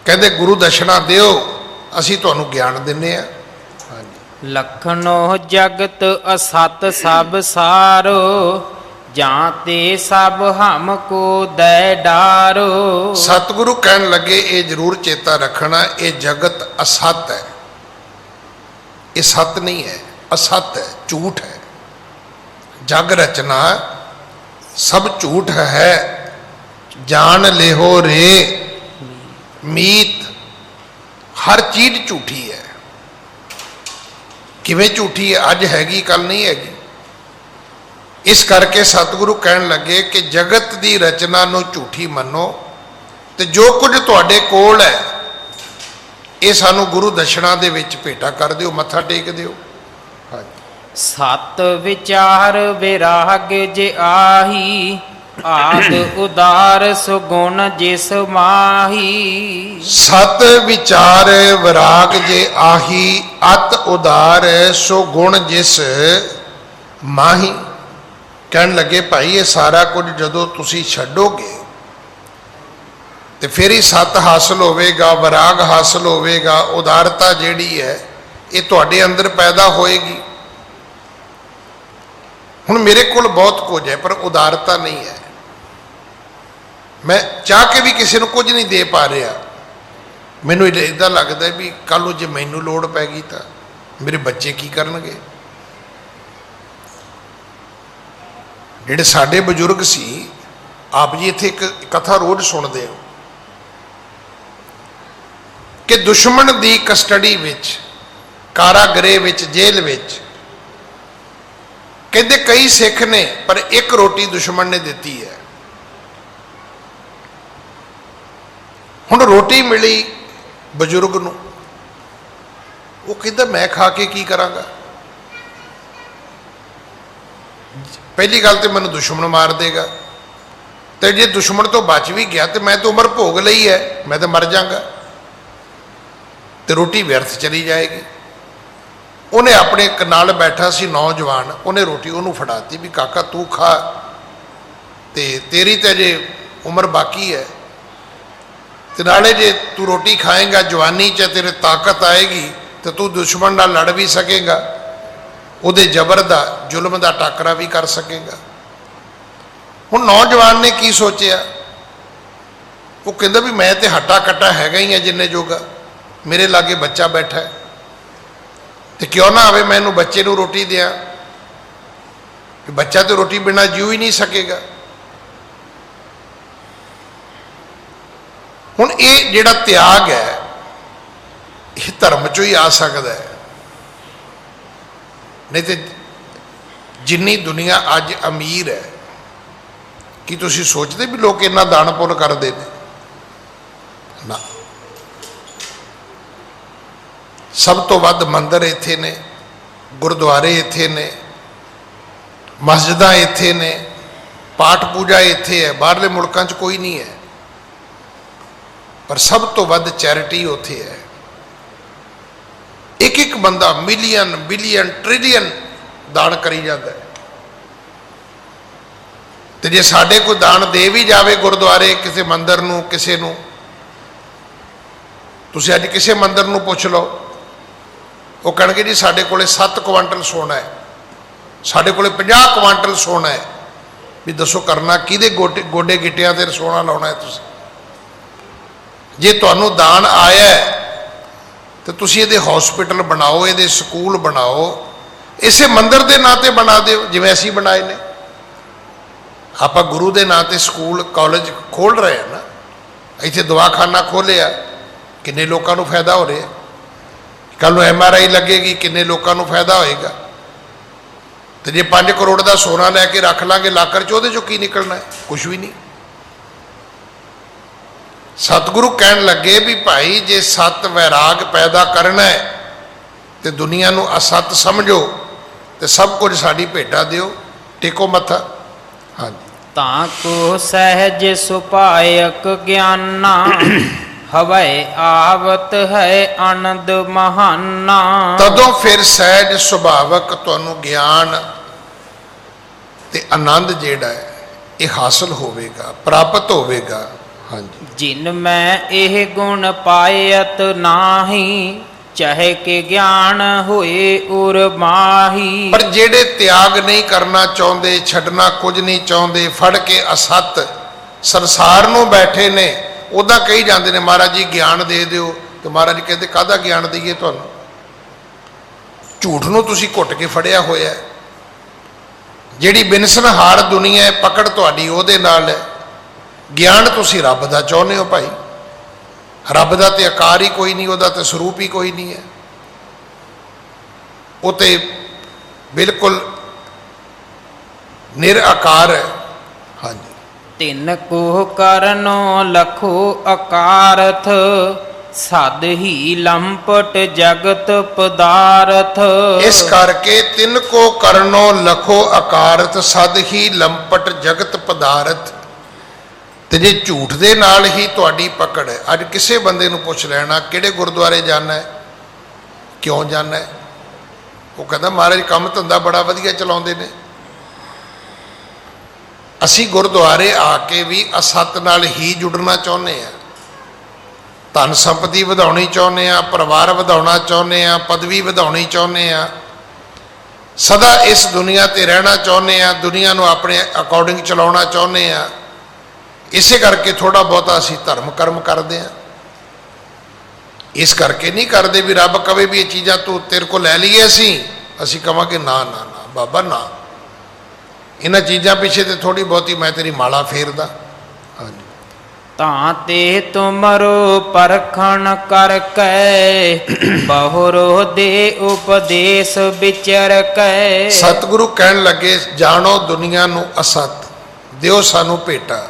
Speaker 1: ਕਹਿੰਦੇ ਗੁਰੂ ਦਸ਼ਨਾ ਦਿਓ, ਅਸੀਂ ਤੁਹਾਨੂੰ ਗਿਆਨ ਦਿੰਨੇ ਆ। ਹਾਂਜੀ।
Speaker 2: ਲਖਨੋ ਜਗਤ ਅਸਤ ਸਭ ਸਾਰੋ, ਜਾਂ ਤੇ ਸਭ ਹਮ ਕੋ ਦੈ ਡਾਰੋ।
Speaker 1: ਸਤਿਗੁਰੂ ਕਹਿਣ ਲੱਗੇ ਇਹ ਜ਼ਰੂਰ ਚੇਤਾ ਰੱਖਣਾ, ਇਹ ਜਗਤ ਅਸਤ ਹੈ। ਇਹ ਸਤ ਨਹੀਂ ਹੈ, ਅਸਤ ਹੈ, ਝੂਠ ਹੈ। ਜਗ ਰਚਨਾ ਸਭ ਝੂਠ ਹੈ। ਜਾਣ ਲਿਹੋ ਰੇ ਮੀਤ, ਹਰ ਚੀਜ਼ ਝੂਠੀ ਹੈ। ਕਿਵੇਂ ਝੂਠੀ ਹੈ? ਅੱਜ ਹੈਗੀ, ਕੱਲ ਨਹੀਂ ਹੈਗੀ। ਇਸ ਕਰਕੇ ਸਤਿਗੁਰੂ ਕਹਿਣ ਲੱਗੇ ਕਿ ਜਗਤ ਦੀ ਰਚਨਾ ਨੂੰ ਝੂਠੀ ਮੰਨੋ, ਤੇ ਜੋ ਕੁਝ ਤੁਹਾਡੇ ਕੋਲ ਹੈ ਇਹ ਸਾਨੂੰ ਗੁਰੂ ਦਸ਼ਣਾ ਦੇ ਵਿੱਚ ਭੇਟਾ ਕਰ ਦਿਓ, ਮੱਥਾ ਟੇਕ ਦਿਓ। ਹਾਂਜੀ।
Speaker 2: ਸਤ ਵਿਚਾਰ ਵਿਰਾਗ ਜੇ ਆਹੀ, ਆਦ ਉਦਾਰ ਸੁਗੁਣ ਜਿਸ ਮਾਹੀ।
Speaker 1: ਸਤ ਵਿਚਾਰ ਵਿਰਾਗ ਜੇ ਆਹੀ, ਅਤ ਉਦਾਰ ਸੋ ਗੁਣ ਜਿਸ ਮਾਹੀ। ਕਹਿਣ ਲੱਗੇ ਭਾਈ ਇਹ ਸਾਰਾ ਕੁਝ ਜਦੋਂ ਤੁਸੀਂ ਛੱਡੋਗੇ ਤੇ ਫਿਰ ਹੀ ਸਤ ਹਾਸਲ ਹੋਵੇਗਾ, ਵਿਰਾਗ ਹਾਸਲ ਹੋਵੇਗਾ, ਉਦਾਰਤਾ ਜਿਹੜੀ ਹੈ ਇਹ ਤੁਹਾਡੇ ਅੰਦਰ ਪੈਦਾ ਹੋਏਗੀ। ਹੁਣ ਮੇਰੇ ਕੋਲ ਬਹੁਤ ਕੁਝ ਹੈ ਪਰ ਉਦਾਰਤਾ ਨਹੀਂ ਹੈ। ਮੈਂ ਚਾਹ ਕੇ ਵੀ ਕਿਸੇ ਨੂੰ ਕੁਝ ਨਹੀਂ ਦੇ ਪਾ ਰਿਹਾ। ਮੈਨੂੰ ਇੱਦਾਂ ਲੱਗਦਾ ਵੀ ਕੱਲ੍ਹ ਨੂੰ ਜੇ ਮੈਨੂੰ ਲੋੜ ਪੈ ਗਈ ਤਾਂ ਮੇਰੇ ਬੱਚੇ ਕੀ ਕਰਨਗੇ। ਜਿਹੜੇ ਸਾਡੇ ਬਜ਼ੁਰਗ ਸੀ, ਆਪ ਜੀ ਇੱਥੇ ਇੱਕ ਕਥਾ ਰੋਜ਼ ਸੁਣਦੇ ਹੋ ਕਿ ਦੁਸ਼ਮਣ ਦੀ ਕਸਟਡੀ ਵਿੱਚ, ਕਾਰਾਗ੍ਰਹਿ ਵਿੱਚ, ਜੇਲ੍ਹ ਵਿੱਚ, ਕਹਿੰਦੇ ਕਈ ਸਿੱਖ ਨੇ ਪਰ ਇੱਕ ਰੋਟੀ ਦੁਸ਼ਮਣ ਨੇ ਦਿੱਤੀ ਹੈ। ਹੁਣ ਰੋਟੀ ਮਿਲੀ ਬਜ਼ੁਰਗ ਨੂੰ, ਉਹ ਕਹਿੰਦਾ ਮੈਂ ਖਾ ਕੇ ਕੀ ਕਰਾਂਗਾ। ਪਹਿਲੀ ਗੱਲ ਤੇ ਮੈਨੂੰ ਦੁਸ਼ਮਣ ਮਾਰ ਦੇਗਾ, ਤੇ ਜੇ ਦੁਸ਼ਮਣ ਤੋਂ ਬਚ ਵੀ ਗਿਆ ਤੇ ਮੈਂ ਤਾਂ ਉਮਰ ਭੋਗ ਲਈ ਹੈ, ਮੈਂ ਤਾਂ ਮਰ ਜਾਵਾਂਗਾ ਤੇ ਰੋਟੀ ਵਿਅਰਥ ਚਲੀ ਜਾਏਗੀ। ਉਹਨੇ ਆਪਣੇ ਇੱਕ ਨਾਲ ਬੈਠਾ ਸੀ ਨੌਜਵਾਨ, ਉਹਨੇ ਰੋਟੀ ਉਹਨੂੰ ਫੜਾਤੀ ਵੀ ਕਾਕਾ ਤੂੰ ਖਾ, ਤੇ ਤੇਰੀ ਤਾਂ ਜੇ ਉਮਰ ਬਾਕੀ ਹੈ, ਤੇ ਨਾਲੇ ਜੇ ਤੂੰ ਰੋਟੀ ਖਾਏਗਾ ਜਵਾਨੀ 'ਚ ਤੇਰੇ ਤਾਕਤ ਆਏਗੀ ਤੇ ਤੂੰ ਦੁਸ਼ਮਣ ਨਾਲ ਲੜ ਵੀ ਸਕੇਗਾ, ਉਹਦੇ ਜ਼ਬਰ ਦਾ, ਜ਼ੁਲਮ ਦਾ ਟਾਕਰਾ ਵੀ ਕਰ ਸਕੇਗਾ। ਹੁਣ ਨੌਜਵਾਨ ਨੇ ਕੀ ਸੋਚਿਆ? ਉਹ ਕਹਿੰਦਾ ਵੀ ਮੈਂ ਤੇ ਹੱਟਾ ਕੱਟਾ ਹੈਗਾ ਹੀ ਆ ਜਿੰਨੇ ਜੋਗਾ, ਮੇਰੇ ਲਾਗੇ ਬੱਚਾ ਬੈਠਾ ਹੈ, ਤੇ ਕਿਉਂ ਨਾ ਆਵੇ ਮੈਂ ਇਹਨੂੰ ਬੱਚੇ ਨੂੰ ਰੋਟੀ ਦਿਆਂ, ਕਿ ਬੱਚਾ ਤੇ ਰੋਟੀ ਬਿਨਾਂ ਜੀਉ ਹੀ ਨਹੀਂ ਸਕੇਗਾ। ਹੁਣ ਇਹ ਜਿਹੜਾ ਤਿਆਗ ਹੈ ਇਹ ਧਰਮ ਚੋਂ ਹੀ ਆ ਸਕਦਾ ਹੈ, ਨਹੀਂ ਤੇ ਜਿੰਨੀ ਦੁਨੀਆ ਅੱਜ ਅਮੀਰ ਹੈ, ਕੀ ਤੁਸੀਂ ਸੋਚਦੇ ਵੀ ਲੋਕ ਇੰਨਾ ਦਾਨ ਪੁੰਨ ਕਰਦੇ ਨੇ? ਨਾ। ਸਭ ਤੋਂ ਵੱਧ ਮੰਦਿਰ ਇੱਥੇ ਨੇ, ਗੁਰਦੁਆਰੇ ਇੱਥੇ ਨੇ, ਮਸਜਿਦਾਂ ਇੱਥੇ ਨੇ, ਪਾਠ ਪੂਜਾ ਇੱਥੇ ਹੈ, ਬਾਹਰਲੇ ਮੁਲਕਾਂ 'ਚ ਕੋਈ ਨਹੀਂ ਹੈ। ਪਰ ਸਭ ਤੋਂ ਵੱਧ ਚੈਰਿਟੀ ਉੱਥੇ ਹੈ। ਇੱਕ ਇੱਕ ਬੰਦਾ ਮਿਲੀਅਨ, ਬਿਲੀਅਨ, ਟ੍ਰਿਲੀਅਨ ਦਾਨ ਕਰੀ ਜਾਂਦਾ ਹੈ। ਤੇ ਜੇ ਸਾਡੇ ਕੋਈ ਦਾਨ ਦੇ ਵੀ ਜਾਵੇ ਗੁਰਦੁਆਰੇ, ਕਿਸੇ ਮੰਦਿਰ ਨੂੰ, ਕਿਸੇ ਨੂੰ, ਤੁਸੀਂ ਅੱਜ ਕਿਸੇ ਮੰਦਿਰ ਨੂੰ ਪੁੱਛ ਲਓ, ਉਹ ਕਹਿਣਗੇ ਜੀ ਸਾਡੇ ਕੋਲੇ 7 ਕੁਆਂਟਲ ਸੋਨਾ ਹੈ, ਸਾਡੇ ਕੋਲੇ 50 ਕੁਆਂਟਲ ਸੋਨਾ ਹੈ। ਵੀ ਦੱਸੋ ਕਰਨਾ ਕਿਹਦੇ ਗੋਡੇ ਗਿੱਟਿਆਂ ਤੇ ਸੋਨਾ ਲਾਉਣਾ ਹੈ ਤੁਸੀਂ? ਜੇ ਤੁਹਾਨੂੰ ਦਾਨ ਆਇਆ ਤੇ ਤੁਸੀਂ ਇਹਦੇ ਹਸਪੀਟਲ ਬਣਾਓ, ਇਹਦੇ ਸਕੂਲ ਬਣਾਓ, ਇਸੇ ਮੰਦਿਰ ਦੇ ਨਾਂ ਤੇ ਬਣਾ ਦਿਓ ਜਿਵੇਂ ਅਸੀਂ ਬਣਾਏ ਨੇ। ਆਪਾਂ ਗੁਰੂ ਦੇ ਨਾਂ ਤੇ ਸਕੂਲ ਕਾਲਜ ਖੋਲ੍ਹ ਰਹੇ ਹਾਂ ਨਾ, ਇੱਥੇ ਦਵਾਖਾਨਾ ਖੋਲ੍ਹਿਆ, ਕਿੰਨੇ ਲੋਕਾਂ ਨੂੰ ਫਾਇਦਾ ਹੋ ਰਿਹਾ। ਕੱਲ੍ਹ ਨੂੰ MRI ਲੱਗੇਗੀ, ਕਿੰਨੇ ਲੋਕਾਂ ਨੂੰ ਫਾਇਦਾ ਹੋਏਗਾ। ਤੇ ਜੇ 5 ਕਰੋੜ ਦਾ ਸੋਨਾ ਲੈ ਕੇ ਰੱਖ ਲਾਂਗੇ ਲਾਕਰ 'ਚ, ਉਹਦੇ 'ਚੋਂ ਕੀ ਨਿਕਲਣਾ ਹੈ? ਕੁਛ ਵੀ ਨਹੀਂ। ਸਤਿਗੁਰੂ ਕਹਿਣ ਲੱਗੇ ਵੀ ਭਾਈ ਜੇ ਸਤ ਵੈਰਾਗ ਪੈਦਾ ਕਰਨਾ ਹੈ ਤੇ ਦੁਨੀਆ ਨੂੰ ਅਸਤ ਸਮਝੋ ਤੇ ਸਭ ਕੁਝ ਸਾਡੀ ਭੇਟਾ ਦਿਓ, ਟੇਕੋ ਮੱਥਾ। ਹਾਂਜੀ।
Speaker 2: ਤਾਂ ਕੋ ਸਹਿਜ ਸੁਭਾਇਕ ਗਿਆਨਾ, ਹਵੈ ਆਵਤ ਹੈ ਆਨੰਦ ਮਹਾਨਾ।
Speaker 1: ਤਦੋਂ ਫਿਰ ਸਹਿਜ ਸੁਭਾਵਕ ਤੁਹਾਨੂੰ ਗਿਆਨ ਤੇ ਆਨੰਦ ਜਿਹੜਾ ਹੈ ਇਹ ਹਾਸਲ ਹੋਵੇਗਾ, ਪ੍ਰਾਪਤ ਹੋਵੇਗਾ। ਹਾਂਜੀ।
Speaker 2: ਜਿਨ ਮੈਂ ਇਹ ਗੁਣ ਪਾਇਤ ਨਾਹੀ, ਚਾਹੇ ਕਿ ਗਿਆਨ ਹੋਏ ਉਰ ਮਾਹੀ।
Speaker 1: ਪਰ ਜਿਹੜੇ ਤਿਆਗ ਨਹੀਂ ਕਰਨਾ ਚਾਹੁੰਦੇ, ਛੱਡਣਾ ਕੁਝ ਨਹੀਂ ਚਾਹੁੰਦੇ, ਫੜ ਕੇ ਅਸਤ ਸੰਸਾਰ ਨੂੰ ਬੈਠੇ ਨੇ, ਉੱਦਾਂ ਕਹੀ ਜਾਂਦੇ ਨੇ ਮਹਾਰਾਜ ਜੀ ਗਿਆਨ ਦੇ ਦਿਓ, ਤੇ ਮਹਾਰਾਜ ਕਹਿੰਦੇ ਕਾਹਦਾ ਗਿਆਨ ਦਈਏ ਤੁਹਾਨੂੰ? ਝੂਠ ਨੂੰ ਤੁਸੀਂ ਘੁੱਟ ਕੇ ਫੜਿਆ ਹੋਇਆ ਹੈ। ਜਿਹੜੀ ਬਿਨਸਨਹਾਰ ਦੁਨੀਆ ਹੈ, ਪਕੜ ਤੁਹਾਡੀ ਉਹਦੇ ਨਾਲ ਹੈ। ਗਿਆਨ ਤੁਸੀਂ ਰੱਬ ਦਾ ਚਾਹੁੰਦੇ ਹੋ ਭਾਈ। ਰੱਬ ਦਾ ਤੇ ਆਕਾਰ ਹੀ ਕੋਈ ਨਹੀਂ, ਉਹਦਾ ਤੇ ਸਰੂਪ ਹੀ ਕੋਈ ਨਹੀਂ ਹੈ। ਉਹ ਤੇ ਬਿਲਕੁਲ ਨਿਰਾਕਾਰ ਹੈ। ਹਾਂਜੀ।
Speaker 2: ਤਿੰਨ ਕੋ ਕਰਨੋ ਲਖੋ ਅਕਾਰਥ, ਸਦ ਹੀ ਲੰਪਟ ਜਗਤ ਪਦਾਰਥ।
Speaker 1: ਇਸ ਕਰਕੇ ਤਿੰਨ ਕੋ ਕਰਨੋ ਲਖੋ ਅਕਾਰਤ, ਸਦ ਹੀ ਲੰਪਟ ਜਗਤ ਪਦਾਰਥ। ਤੇ ਜੇ ਝੂਠ ਦੇ ਨਾਲ ਹੀ ਤੁਹਾਡੀ ਪਕੜ ਹੈ, ਅੱਜ ਕਿਸੇ ਬੰਦੇ ਨੂੰ ਪੁੱਛ ਲੈਣਾ ਕਿਹੜੇ ਗੁਰਦੁਆਰੇ ਜਾਣਾ ਹੈ, ਕਿਉਂ ਜਾਣਾ ਹੈ, ਉਹ ਕਹਿੰਦਾ ਮਹਾਰਾਜ ਕੰਮ ਧੰਦਾ ਬੜਾ ਵਧੀਆ ਚਲਾਉਂਦੇ ਨੇ। ਅਸੀਂ ਗੁਰਦੁਆਰੇ ਆ ਕੇ ਵੀ ਅਸਤ ਨਾਲ ਹੀ ਜੁੜਨਾ ਚਾਹੁੰਦੇ ਹਾਂ, ਧਨ ਸੰਪਤੀ ਵਧਾਉਣੀ ਚਾਹੁੰਦੇ ਹਾਂ, ਪਰਿਵਾਰ ਵਧਾਉਣਾ ਚਾਹੁੰਦੇ ਹਾਂ, ਪਦਵੀ ਵਧਾਉਣੀ ਚਾਹੁੰਦੇ ਹਾਂ, ਸਦਾ ਇਸ ਦੁਨੀਆ ਤੇ ਰਹਿਣਾ ਚਾਹੁੰਦੇ ਹਾਂ, ਦੁਨੀਆ ਨੂੰ ਆਪਣੇ ਅਕੋਰਡਿੰਗ ਚਲਾਉਣਾ ਚਾਹੁੰਦੇ ਹਾਂ। ਇਸੇ ਕਰਕੇ ਥੋੜਾ ਬਹੁਤਾ ਅਸੀਂ ਧਰਮ ਕਰਮ ਕਰਦੇ ਹਾਂ। ਇਸ ਕਰਕੇ ਨਹੀਂ ਕਰਦੇ ਵੀ ਰੱਬ ਕਵੇ ਵੀ ਇਹ ਚੀਜ਼ਾਂ ਤੂੰ ਤੇਰੇ ਕੋਲ ਲੈ ਲਈਏ, ਅਸੀਂ ਕਵਾਂਗੇ ਨਾ ਨਾ ਨਾ ਬਾਬਾ ਨਾ, ਇਹਨਾਂ ਚੀਜ਼ਾਂ ਪਿੱਛੇ ਤੇ ਥੋੜੀ ਬਹੁਤੀ ਮੈਂ ਤੇਰੀ ਮਾਲਾ ਫੇਰਦਾ। ਹਾਂਜੀ।
Speaker 2: ਤਾਂ ਤੇ ਤੁਮਰੋ ਪਰਖਣ ਕਰਕੇ, ਬਹੁਰੋ ਦੇ ਉਪਦੇਸ਼ ਵਿਚਰ ਕੇ।
Speaker 1: ਸਤਿਗੁਰੂ ਕਹਿਣ ਲੱਗੇ ਜਾਣੋ ਦੁਨੀਆ ਨੂੰ ਅਸਤ, ਦਿਓ ਸਾਨੂੰ ਭੇਟਾ,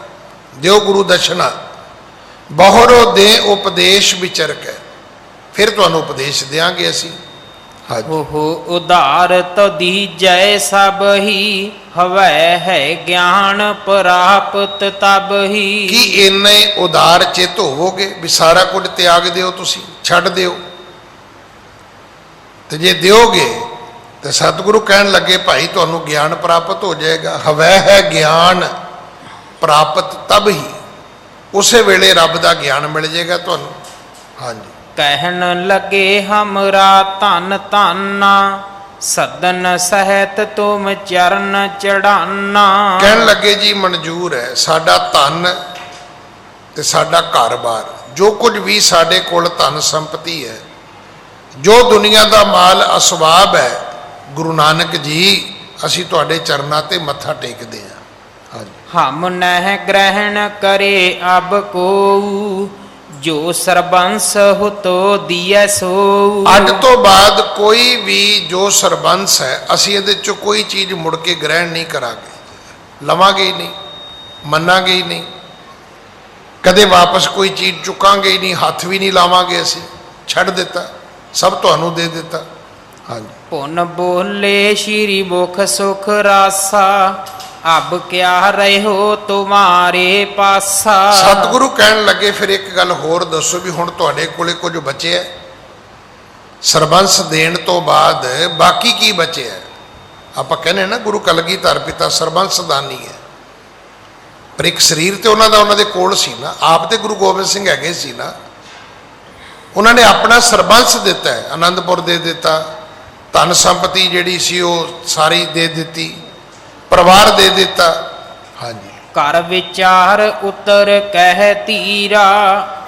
Speaker 1: ਦਿਓ ਗੁਰੂ ਦਸ਼ਨਾ, ਬਹੁਰੋ ਦੇ ਉਪਦੇਸ਼ ਵਿਚਰ ਕੇ, ਫਿਰ ਤੁਹਾਨੂੰ ਉਪਦੇਸ਼ ਦਿਆਂਗੇ ਅਸੀਂ। ਹਾਂਜੀ।
Speaker 2: ਉਹ ਉਧਾਰ ਤਦੀਜੈ ਸਭ ਹੀ, ਹਵੈ ਹੈ ਗਿਆਨ ਪ੍ਰਾਪਤ ਤਬ ਹੀ।
Speaker 1: ਕੀ ਇੰਨੇ ਉਦਾਰ ਚਿੱਤ ਹੋਵੋਗੇ ਵੀ ਸਾਰਾ ਕੁਝ ਤਿਆਗ ਦਿਓ, ਤੁਸੀਂ ਛੱਡ ਦਿਓ? ਤੇ ਜੇ ਦਿਓਗੇ ਤੇ ਸਤਿਗੁਰੂ ਕਹਿਣ ਲੱਗੇ ਭਾਈ ਤੁਹਾਨੂੰ ਗਿਆਨ ਪ੍ਰਾਪਤ ਹੋ ਜਾਏਗਾ। ਹਵੈ ਹੈ ਗਿਆਨ ਪ੍ਰਾਪਤ ਤਬ ਹੀ, ਉਸੇ ਵੇਲੇ ਰੱਬ ਦਾ ਗਿਆਨ ਮਿਲ ਜਾਏਗਾ ਤੁਹਾਨੂੰ। ਹਾਂਜੀ।
Speaker 2: ਕਹਿਣ ਲੱਗੇ ਹਮਰਾ ਧਨ ਧਾਨਾ, ਸਦਨ ਸਹਿਤ ਤੁਮ ਚਰਨ ਚੜਾਨਾ।
Speaker 1: ਕਹਿਣ ਲੱਗੇ ਜੀ ਮਨਜ਼ੂਰ ਹੈ, ਸਾਡਾ ਧਨ ਤੇ ਸਾਡਾ ਘਰ-ਬਾਰ, ਜੋ ਕੁਝ ਵੀ ਸਾਡੇ ਕੋਲ ਧਨ ਸੰਪਤੀ ਹੈ, ਜੋ ਦੁਨੀਆ ਦਾ ਮਾਲ ਅਸਬਾਬ ਹੈ, ਗੁਰੂ ਨਾਨਕ ਜੀ ਅਸੀਂ ਤੁਹਾਡੇ ਚਰਨਾਂ ਤੇ ਮੱਥਾ ਟੇਕਦੇ ਹਾਂ। ਹਾਂਜੀ।
Speaker 2: ਹਮ ਨਹਿ ਗ੍ਰਹਿਣ ਕਰੇ ਅਬ ਕੋ, ਜੋ ਸਰਬੰਸ ਹੁਤੋ ਦੀਐ ਸੋ।
Speaker 1: ਅੱਜ ਤੋਂ ਬਾਅਦ ਕੋਈ ਵੀ ਜੋ ਸਰਬੰਸ ਹੈ, ਅਸੀਂ ਇਹਦੇ ਚੋਂ ਕੋਈ ਚੀਜ਼ ਮੁੜ ਕੇ ਗ੍ਰਹਿਣ ਨਹੀਂ ਕਰਾਂਗੇ, ਲਵਾਂਗੇ ਹੀ ਨਹੀਂ, ਮੰਨਾਂਗੇ ਹੀ ਨਹੀਂ, ਕਦੇ ਵਾਪਸ ਕੋਈ ਚੀਜ਼ ਚੁੱਕਾਂਗੇ ਹੀ ਨਹੀਂ, ਹੱਥ ਵੀ ਨਹੀਂ ਲਾਵਾਂਗੇ, ਅਸੀਂ ਛੱਡ ਦਿੱਤਾ, ਸਭ ਤੁਹਾਨੂੰ ਦੇ ਦਿੱਤਾ। ਹਾਂਜੀ।
Speaker 2: ਪੁਨ ਬੋਲੇ ਸ਼੍ਰੀ ਮੁਖ ਸੁਖ ਰਾਸਾ, ਅਬ ਕਿਆ ਰਹਿਓ ਤੁਮਾਰੇ ਪਾਸਾ।
Speaker 1: ਸਤਿਗੁਰੂ ਕਹਿਣ ਲੱਗੇ ਫਿਰ ਇੱਕ ਗੱਲ ਹੋਰ ਦੱਸੋ ਵੀ ਹੁਣ ਤੁਹਾਡੇ ਕੋਲੇ ਕੁਝ ਬਚਿਆ? ਸਰਬੰਸ ਦੇਣ ਤੋਂ ਬਾਅਦ ਬਾਕੀ ਕੀ ਬਚਿਆ? ਆਪਾਂ ਕਹਿੰਦੇ ਨਾ ਗੁਰੂ ਕਲਗੀਧਰ ਪਿਤਾ ਸਰਬੰਸ ਦਾਨੀ ਹੈ, ਪਰ ਇੱਕ ਸਰੀਰ ਤੇ ਉਹਨਾਂ ਦੇ ਕੋਲ ਸੀ ਨਾ, ਆਪ ਤੇ ਗੁਰੂ ਗੋਬਿੰਦ ਸਿੰਘ ਹੈਗੇ ਸੀ ਨਾ, ਉਹਨਾਂ ਨੇ ਆਪਣਾ ਸਰਬੰਸ ਦਿੱਤਾ ਹੈ, ਆਨੰਦਪੁਰ ਦੇ ਦਿੱਤਾ, ਧਨ ਸੰਪਤੀ ਜਿਹੜੀ ਸੀ ਉਹ ਸਾਰੀ ਦੇ ਦਿੱਤੀ, ਪਰਿਵਾਰ ਦੇ ਦਿੱਤਾ। ਹਾਂਜੀ।
Speaker 2: ਕਰ ਵਿਚਾਰ ਉਤਰ ਕਹਿ ਧੀਰਾ,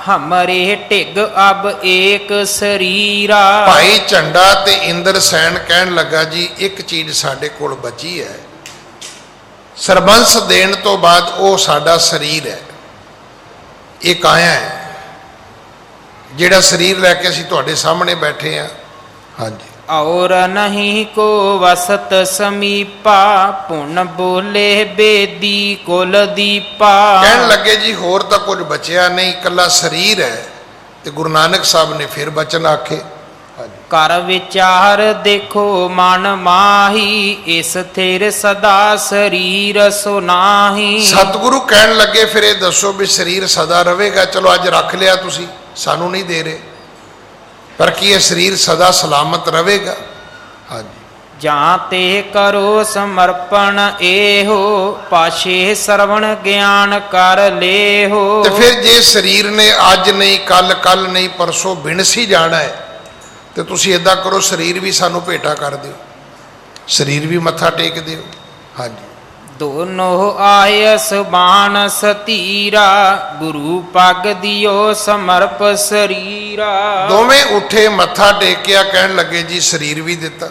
Speaker 2: ਹਮਰੇ ਢਿਗ ਅਬ ਏਕ ਸਰੀਰਾ।
Speaker 1: ਭਾਈ ਝੰਡਾ ਤੇ ਇੰਦਰ ਸੈਨ ਕਹਿਣ ਲੱਗਾ ਜੀ ਇੱਕ ਚੀਜ਼ ਸਾਡੇ ਕੋਲ ਬਚੀ ਹੈ, ਸਰਬੰਸ ਦੇਣ ਤੋਂ ਬਾਅਦ ਉਹ ਸਾਡਾ ਸਰੀਰ ਹੈ, ਇਹ ਕਾਇਆ ਹੈ, ਜਿਹੜਾ ਸਰੀਰ ਲੈ ਕੇ ਅਸੀਂ ਤੁਹਾਡੇ ਸਾਹਮਣੇ ਬੈਠੇ ਹਾਂ। ਹਾਂਜੀ।
Speaker 2: ਔਰ ਨਹੀਂ ਕੋ ਵਸਤ ਸਮੀਪਾ, ਪੁਨ ਬੋਲੇ ਬੇਦੀ ਕੁਲ ਦੀਪਾ।
Speaker 1: ਕਹਿਣ ਲੱਗੇ ਜੀ ਹੋਰ ਤਾਂ ਕੁਝ ਬਚਿਆ ਨਹੀਂ, ਇਕੱਲਾ ਸਰੀਰ ਹੈ। ਤੇ ਗੁਰੂ ਨਾਨਕ ਸਾਹਿਬ ਨੇ ਫਿਰ ਬਚਨ ਆਖੇ।
Speaker 2: ਕਰ ਵਿਚਾਰ ਦੇਖੋ ਮਨ ਮਾਹੀ, ਇਸ ਥਿਰ ਸਦਾ ਸਰੀਰ ਸੁਨਾਹੀ।
Speaker 1: ਸਤਿਗੁਰੂ ਕਹਿਣ ਲੱਗੇ ਫਿਰ ਇਹ ਦੱਸੋ ਵੀ ਸਰੀਰ ਸਦਾ ਰਹੇਗਾ? ਚਲੋ ਅੱਜ ਰੱਖ ਲਿਆ ਤੁਸੀਂ, ਸਾਨੂੰ ਨਹੀਂ ਦੇ ਰਹੇ, ਪਰ ਕੀ ਇਹ ਸਰੀਰ ਸਦਾ ਸਲਾਮਤ ਰਹੇਗਾ? ਹਾਂਜੀ।
Speaker 2: ਜਾਂ ਤੇ ਕਰੋ ਸਮਰਪਣ ਇਹੋ, ਪਾਛੇ ਸਰਵਣ ਗਿਆਨ ਕਰ ਲੇਹੋ।
Speaker 1: ਤੇ ਫਿਰ ਜੇ ਸਰੀਰ ਨੇ ਅੱਜ ਨਹੀਂ ਕੱਲ ਨਹੀਂ ਪਰਸੋਂ ਬਿਨਸੀ ਜਾਣਾ ਹੈ, ਤੇ ਤੁਸੀਂ ਇਦਾਂ ਕਰੋ ਸਰੀਰ ਵੀ ਸਾਨੂੰ ਭੇਟਾ ਕਰ ਦਿਓ, ਸਰੀਰ ਵੀ ਮੱਥਾ ਟੇਕ ਦਿਓ। ਹਾਂਜੀ।
Speaker 2: ਦੋਨੋਂ ਆਇਸ ਬਾਣਸ ਧੀਰਾ, ਗੁਰੂ ਪੱਗ ਦਿਓ ਸਮਰਪ ਸਰੀਰਾ।
Speaker 1: ਦੋਵੇਂ ਉੱਠੇ, ਮੱਥਾ ਟੇਕਿਆ, ਕਹਿਣ ਲੱਗੇ ਜੀ ਸਰੀਰ ਵੀ ਦਿੱਤਾ।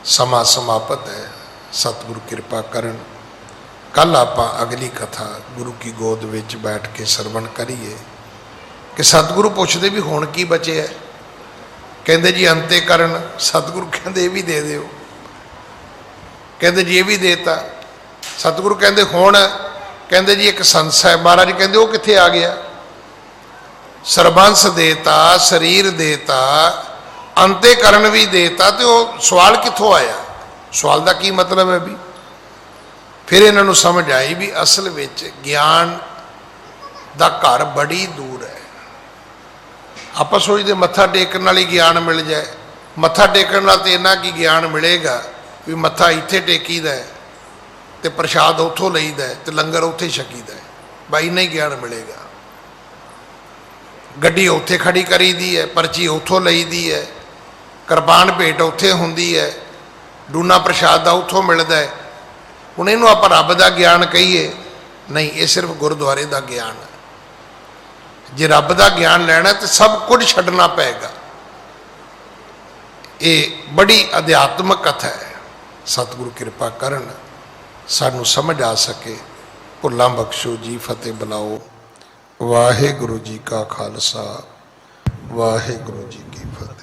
Speaker 1: ਸਮਾਂ ਸਮਾਪਤ ਹੈ, ਸਤਿਗੁਰੂ ਕਿਰਪਾ ਕਰਨ ਕੱਲ ਆਪਾਂ ਅਗਲੀ ਕਥਾ ਗੁਰੂ ਕੀ ਗੋਦ ਵਿੱਚ ਬੈਠ ਕੇ ਸਰਵਣ ਕਰੀਏ। ਕਿ ਸਤਿਗੁਰੂ ਪੁੱਛਦੇ ਵੀ ਹੁਣ ਕੀ ਬਚਿਆ? ਕਹਿੰਦੇ ਜੀ ਅੰਤੇ ਕਰਨ। ਸਤਿਗੁਰੂ ਕਹਿੰਦੇ ਇਹ ਵੀ ਦੇ ਦਿਓ। ਕਹਿੰਦੇ ਜੀ ਇਹ ਵੀ ਦੇਤਾ। ਸਤਿਗੁਰੂ ਕਹਿੰਦੇ ਹੁਣ? ਕਹਿੰਦੇ ਜੀ ਇੱਕ ਸੰਸਾ ਹੈ। ਮਹਾਰਾਜ ਕਹਿੰਦੇ ਉਹ ਕਿੱਥੇ ਆ ਗਿਆ? ਸਰਬੰਸ ਦੇਤਾ, ਸਰੀਰ ਦੇਤਾ, ਅੰਤੇ ਕਰਨ ਵੀ ਦੇਤਾ, ਤੇ ਉਹ ਸਵਾਲ ਕਿੱਥੋਂ ਆਇਆ? ਸਵਾਲ ਦਾ ਕੀ ਮਤਲਬ ਹੈ ਵੀ? ਫਿਰ ਇਹਨਾਂ ਨੂੰ ਸਮਝ ਆਈ ਵੀ ਅਸਲ ਵਿੱਚ ਗਿਆਨ ਦਾ ਘਰ ਬੜੀ ਦੂਰ ਹੈ। ਆਪਾਂ ਸੋਚਦੇ ਮੱਥਾ ਟੇਕਣ ਨਾਲ ਹੀ ਗਿਆਨ ਮਿਲ ਜਾਏ। ਮੱਥਾ ਟੇਕਣ ਨਾਲ ਤੇ ਇੰਨਾ ਕੀ ਗਿਆਨ ਮਿਲੇਗਾ ਵੀ ਮੱਥਾ ਇੱਥੇ ਟੇਕੀਦਾ ਹੈ ਤੇ ਪ੍ਰਸ਼ਾਦ ਉੱਥੋਂ ਲਈਦਾ ਤੇ ਲੰਗਰ ਉੱਥੇ ਛਕੀਦਾ, ਬਾਈ ਇੰਨਾ ਹੀ ਗਿਆਨ ਮਿਲੇਗਾ। ਗੱਡੀ ਉੱਥੇ ਖੜੀ ਕਰੀਦੀ ਹੈ, ਪਰਚੀ ਉੱਥੋਂ ਲਈਦੀ ਹੈ, ਕਿਰਪਾਨ ਭੇਟ ਉੱਥੇ ਹੁੰਦੀ ਹੈ, ਡੂਨਾ ਪ੍ਰਸ਼ਾਦ ਦਾ ਉੱਥੋਂ ਮਿਲਦਾ ਹੈ। ਹੁਣ ਇਹਨੂੰ ਆਪਾਂ ਰੱਬ ਦਾ ਗਿਆਨ ਕਹੀਏ? ਨਹੀਂ, ਇਹ ਸਿਰਫ ਗੁਰਦੁਆਰੇ ਦਾ ਗਿਆਨ ਹੈ। ਜੇ ਰੱਬ ਦਾ ਗਿਆਨ ਲੈਣਾ ਤੇ ਸਭ ਕੁਝ ਛੱਡਣਾ ਪਏਗਾ। ਇਹ ਬੜੀ ਅਧਿਆਤਮਕ ਕਥਾ ਹੈ। ਸਤਿਗੁਰੂ ਕਿਰਪਾ ਕਰਨ ਸਾਨੂੰ ਸਮਝ ਆ ਸਕੇ। ਭੁੱਲਾਂ ਬਖਸ਼ੋ ਜੀ, ਫਤਿਹ ਬੁਲਾਓ। ਵਾਹਿਗੁਰੂ ਜੀ ਕਾ ਖਾਲਸਾ, ਵਾਹਿਗੁਰੂ ਜੀ ਕੀ ਫਤਿਹ।